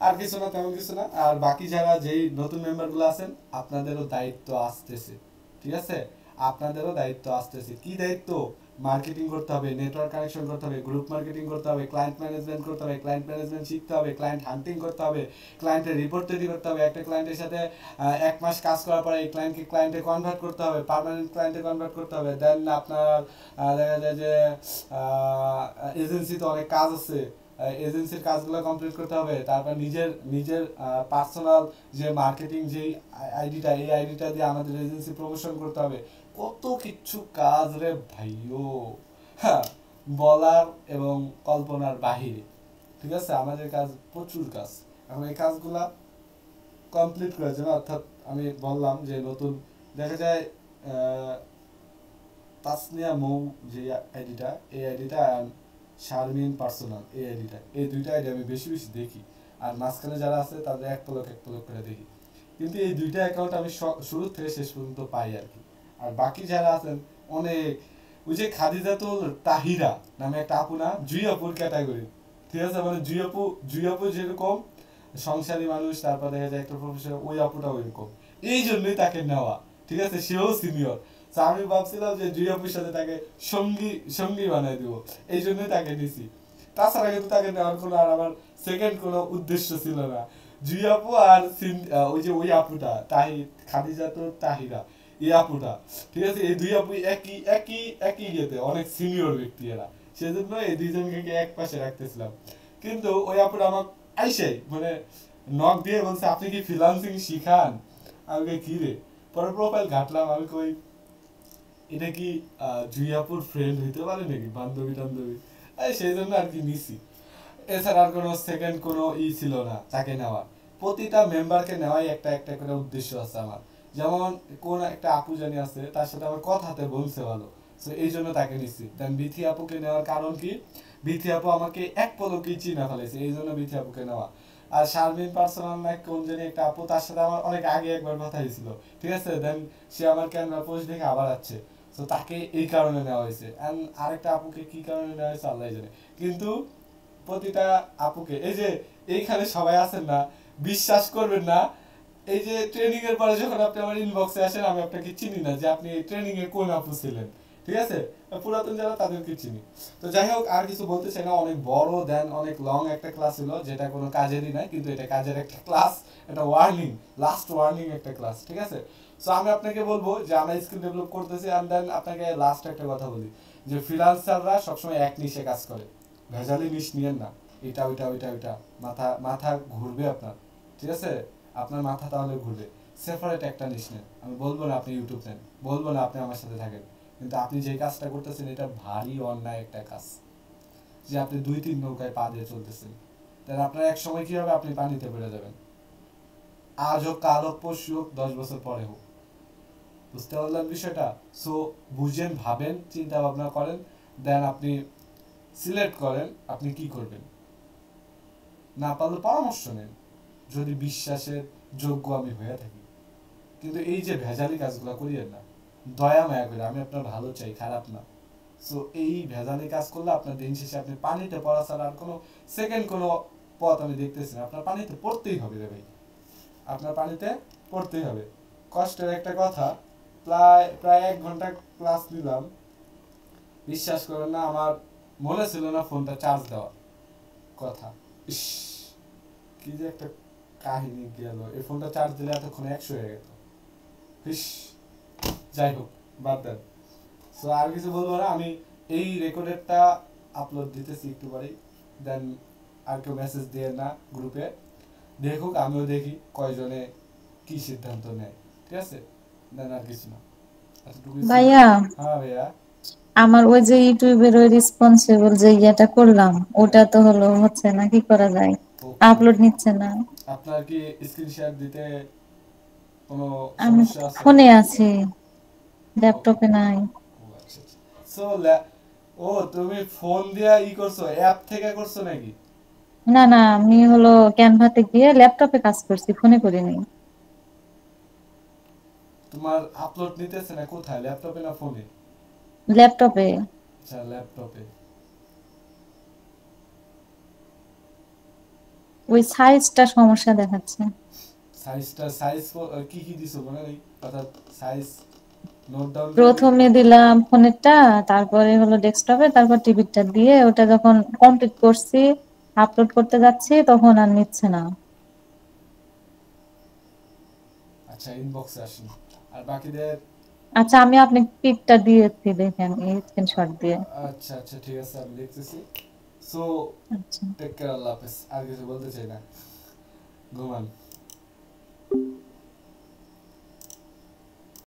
আর কিছু না, তেমন কিছু না। আর বাকি যারা যেই নতুন মেম্বারগুলো আছেন, আপনাদেরও দায়িত্ব আসতেছে, ঠিক আছে? আপনাদেরও দায়িত্ব আসতেছে। কি দায়িত্ব? মার্কেটিং করতে হবে, নেটওয়ার্ক কানেকশন করতে হবে, গ্রুপ মার্কেটিং করতে হবে, ক্লায়েন্ট ম্যানেজমেন্ট করতে হবে, ক্লায়েন্ট ম্যানেজমেন্ট শিখতে হবে, ক্লায়েন্ট হান্টিং করতে হবে, ক্লায়েন্টের রিপোর্ট তৈরি করতে হবে, একটা ক্লায়েন্টের সাথে 1 মাস কাজ করার পরে এই ক্লায়েন্টকে ক্লায়েন্টে কনভার্ট করতে হবে, পার্মানেন্ট ক্লায়েন্টে কনভার্ট করতে হবে। দেন আপনার দেখা যায় যে এজেন্সিতে অনেক কাজ আছে, এজেন্সির কাজগুলো কমপ্লিট করতে হবে। তারপর নিজের নিজের পার্সোনাল যে মার্কেটিং যেই আইডিটা, এই আইডিটা দিয়ে আমাদের এজেন্সি প্রমোশন করতে হবে। কত কিছু কাজ রে ভাইও, হ্যাঁ, বলার এবং কল্পনার বাহিরে, ঠিক আছে? আমাদের কাজ প্রচুর কাজ। এখন এই কাজগুলা কমপ্লিট করার জন্য, অর্থাৎ আমি বললাম যে নতুন দেখা যায় তাসনিয়া মৌ যে আইডিটা, এই আইডিটা শারমিন পার্সোনাল এই আইডিটা, এই 2টা আইডি আমি বেশি বেশি দেখি। আর মাঝখানে যারা আছে তাদের এক পলক করে দেখি। কিন্তু এই 2টা অ্যাকাউন্ট আমি শুরু থেকে শেষ পর্যন্ত পাই আর কি। আর বাকি যারা আছেন অনেক, ওই যে খাদিজাতুল তাহিরা নামে একটা আপু না, জুই আপুর ক্যাটাগরি, ঠিক আছে? মানে জুই আপু যেরকম সংসারী মানুষ, তারপর দেখা যায় একটা প্রফেসর, ওই আপুটা ওইরকম, এই জন্যই তাকে নেওয়া, ঠিক আছে? সেও সিনিয়র। আমি ভাবছিলাম যে জুই আপুর সাথে তাকে সঙ্গী সঙ্গী বানাই দিব, এই জন্যই তাকে নিছি। তাছাড়া কিন্তু তাকে নেওয়ার কোনো আর আমার সেকেন্ড কোনো উদ্দেশ্য ছিল না। জুই আপু আর ওই যে ওই আপুটা খাদিজাতুল তাহিরা, এই আপুটা, ঠিক আছে? এই 2 আপু একই একই একই ইয়েতে অনেক সিনিয়র ব্যক্তি এরা, সেজন্য এই 2জনকে এক পাশে রাখতেছিলাম। কিন্তু ওই আপুটা আমার আইসাই মানে নক দিয়ে বলছে, আপনি কি ফ্রিল্যান্সিং শিখান? আমি কই কি রে? পরে প্রোফাইল ঘাটলাম, আমি কই এটা কি জুই আপুর ফ্রেন্ড হইতে পারে নাকি, বান্ধবী টান্ধবী? সেই জন্য আর কি নিছি। এছাড়া আর কোনো সেকেন্ড কোনো ছিল না তাকে নেওয়ার। প্রতিটা মেম্বারকে নেওয়াই একটা একটা করে উদ্দেশ্য আছে আমার। যেমন কোন একটা আপু জানি আছে, তার সাথে আমার কথাতে বলছে ভালো, তো এই জন্য তাকে নিছি। দেন বিথি আপুকে নেওয়ার কারণ কি, বিথি আপু আমাকে এক পলকেই চিনা ফেলেছে, এই জন্য বিথি আপুকে নেওয়া। আর শারমিন পার্সোনাল না কোন জানি একটা আপু, তার সাথে আমার অনেক আগে একবার কথা হয়েছিল, ঠিক আছে? দেন সে আমার ক্যামেরা পোস্ট দেখে আবার আছে, তো তাকে এই কারণে নেওয়া হয়েছে। অ্যান্ড আরেকটা আপুকে কি কারণে নেওয়া হয়েছে আল্লাহ জানে। কিন্তু প্রতিটা আপুকে, এই যে এইখানে সবাই আছেন না, বিশ্বাস করবেন না, এই যে ট্রেনিং এর পরে যখন আপনি আমার ইনবক্সে আসেন, আমি আপনাকে চিনি না যে আপনি এই ট্রেনিং এ কোন আপু ছিলেন, ঠিক আছে? পুরাতন যারা তাদেরকে চিনি। তো যাই হোক, আর কিছু বলতে চাই না, অনেক বড় দেন অনেক লং একটা ক্লাস ছিল, যেটা কোনো কাজেরই নাই, কিন্তু এটা কাজের একটা ক্লাস, এটা ওয়ার্নিং, লাস্ট ওয়ার্নিং একটা ক্লাস, ঠিক আছে? সো আমি আপনাকে বলবো যে আমরা স্কিল ডেভেলপ করতেছি। অ্যান্ড দেন আপনাকে লাস্ট একটা কথা বলি, যে ফ্রিল্যান্সাররা সবসময় এক নিশে কাজ করে, ভেজালি নিশ নিয়েন না। এটা ওইটা ওইটা ওইটা মাথা মাথা ঘুরবে আপনার, ঠিক আছে? আপনার মাথা তাহলে ঘুরবে। সেপারেট একটা নিশ নেন। আমি বলবো না আপনি ইউটিউব নেন, বলবো না আপনি আমার সাথে থাকেন, কিন্তু আপনি যে কাজটা করতেছেন এটা ভারী অন্যায় একটা কাজ, যে আপনি 2-3 নৌকায় পা দিয়ে চলতেছেন। তাহলে আপনার এক সময় কি হবে, আপনি পানিতে পড়ে যাবেন। আজ হোক, কাল হোক, পরশু হোক, 10 বছর পরে হোক। বুঝতে পারলেন বিষয়টা? সো বুঝেন, ভাবেন, চিন্তা ভাবনা করেন, দেন আপনি সিলেক্ট করেন আপনি কি করবেন। না পারলে পরামর্শ নেন, যদি বিশ্বাসের যোগ্য আমি হয়ে থাকি। কিন্তু এই যে ভেজালি কাজগুলো করিয়েন না, দয়া মায়া করে, আমি আপনার ভালো চাই, খারাপ না। সো এই ভেজালি কাজ করলে আপনার দিন শেষে আপনি পানিতে পড়া ছাড়া আর কোনো সেকেন্ড কোনো পথ আমি দেখতেছি না। আপনার পানিতে পড়তেই হবে রে ভাই, আপনার পানিতে পড়তেই হবে। কষ্টের একটা কথা, প্রায় প্রায় 1 ঘন্টা ক্লাস নিলাম, বিশ্বাস করেন না, আমার মনে ছিল না ফোনটা চার্জ দেওয়ার কথা। ইস, কি যে একটা কাহিনী গেল, এই ফোনটা চার্জ দিলে এতক্ষণ 100 হয়ে গেত। ইস, যাই হোক, বাদ দেন। সো আর কিছু বলবো না, আমি এই রেকর্ডেডটা আপলোড দিতেছি একটু পরেই। দেন আর কেউ মেসেজ দিয়ে না গ্রুপে, দেখুক, আমিও দেখি কয়জনে কি সিদ্ধান্ত নেয়, ঠিক আছে? দেন আর কিছু না, এতটুকুই ছিল। ভাইয়া, হ্যাঁ ভাইয়া। আমার ওই যে ইউটিউবের ওই রেসপন্সিবল যে ইয়েটা করলাম, ওটা তো হচ্ছে না, কি করা যায়? ওকে, আপলোড নিচ্ছে না। আপনার কি স্ক্রিন শেয়ার দিতে কোনো আমি সমস্যা আছে? ফোনে আছি, ওকে, ল্যাপটপে নাই। ও আচ্ছা আচ্ছা। সো ও তুমি ফোন দিয়া ই করছো, অ্যাপ থেকে করছো নাকি? না না, আমি হলো ক্যানভাতে গিয়ে ল্যাপটপে কাজ করছি, ফোনে করিনি। তোমার আপলোড নিতেছে না কোথায়, ল্যাপটপে না ফোনে? ল্যাপটপে। আচ্ছা ল্যাপটপে। ওই সাইজটা সমস্যা দেখাচ্ছে। সাইজ কি কি দিছো মনে নেই, অর্থাৎ সাইজ নোট ডাউন করে নি? প্রথমে দিলাম ফোনেরটা, তারপরে হলো ডেস্কটপে, তারপর টিভিটা দিয়ে ওটা যখন কমপ্লিট করছি, আপলোড করতে যাচ্ছি তখন আর নিচ্ছে না। আচ্ছা ইনবক্সে আসেন। আর বাকিদের? আচ্ছা, আমি আপনি পিকটা দিয়েছি, দেখেন এই স্ক্রিনশট দিয়ে। আচ্ছা আচ্ছা ঠিক আছে, আমি দেখতেছি। সো আচ্ছা। টেক কেয়ার, আল্লাহ হাফেজ। আর কিছু বলতে চাই না, ঘুমান।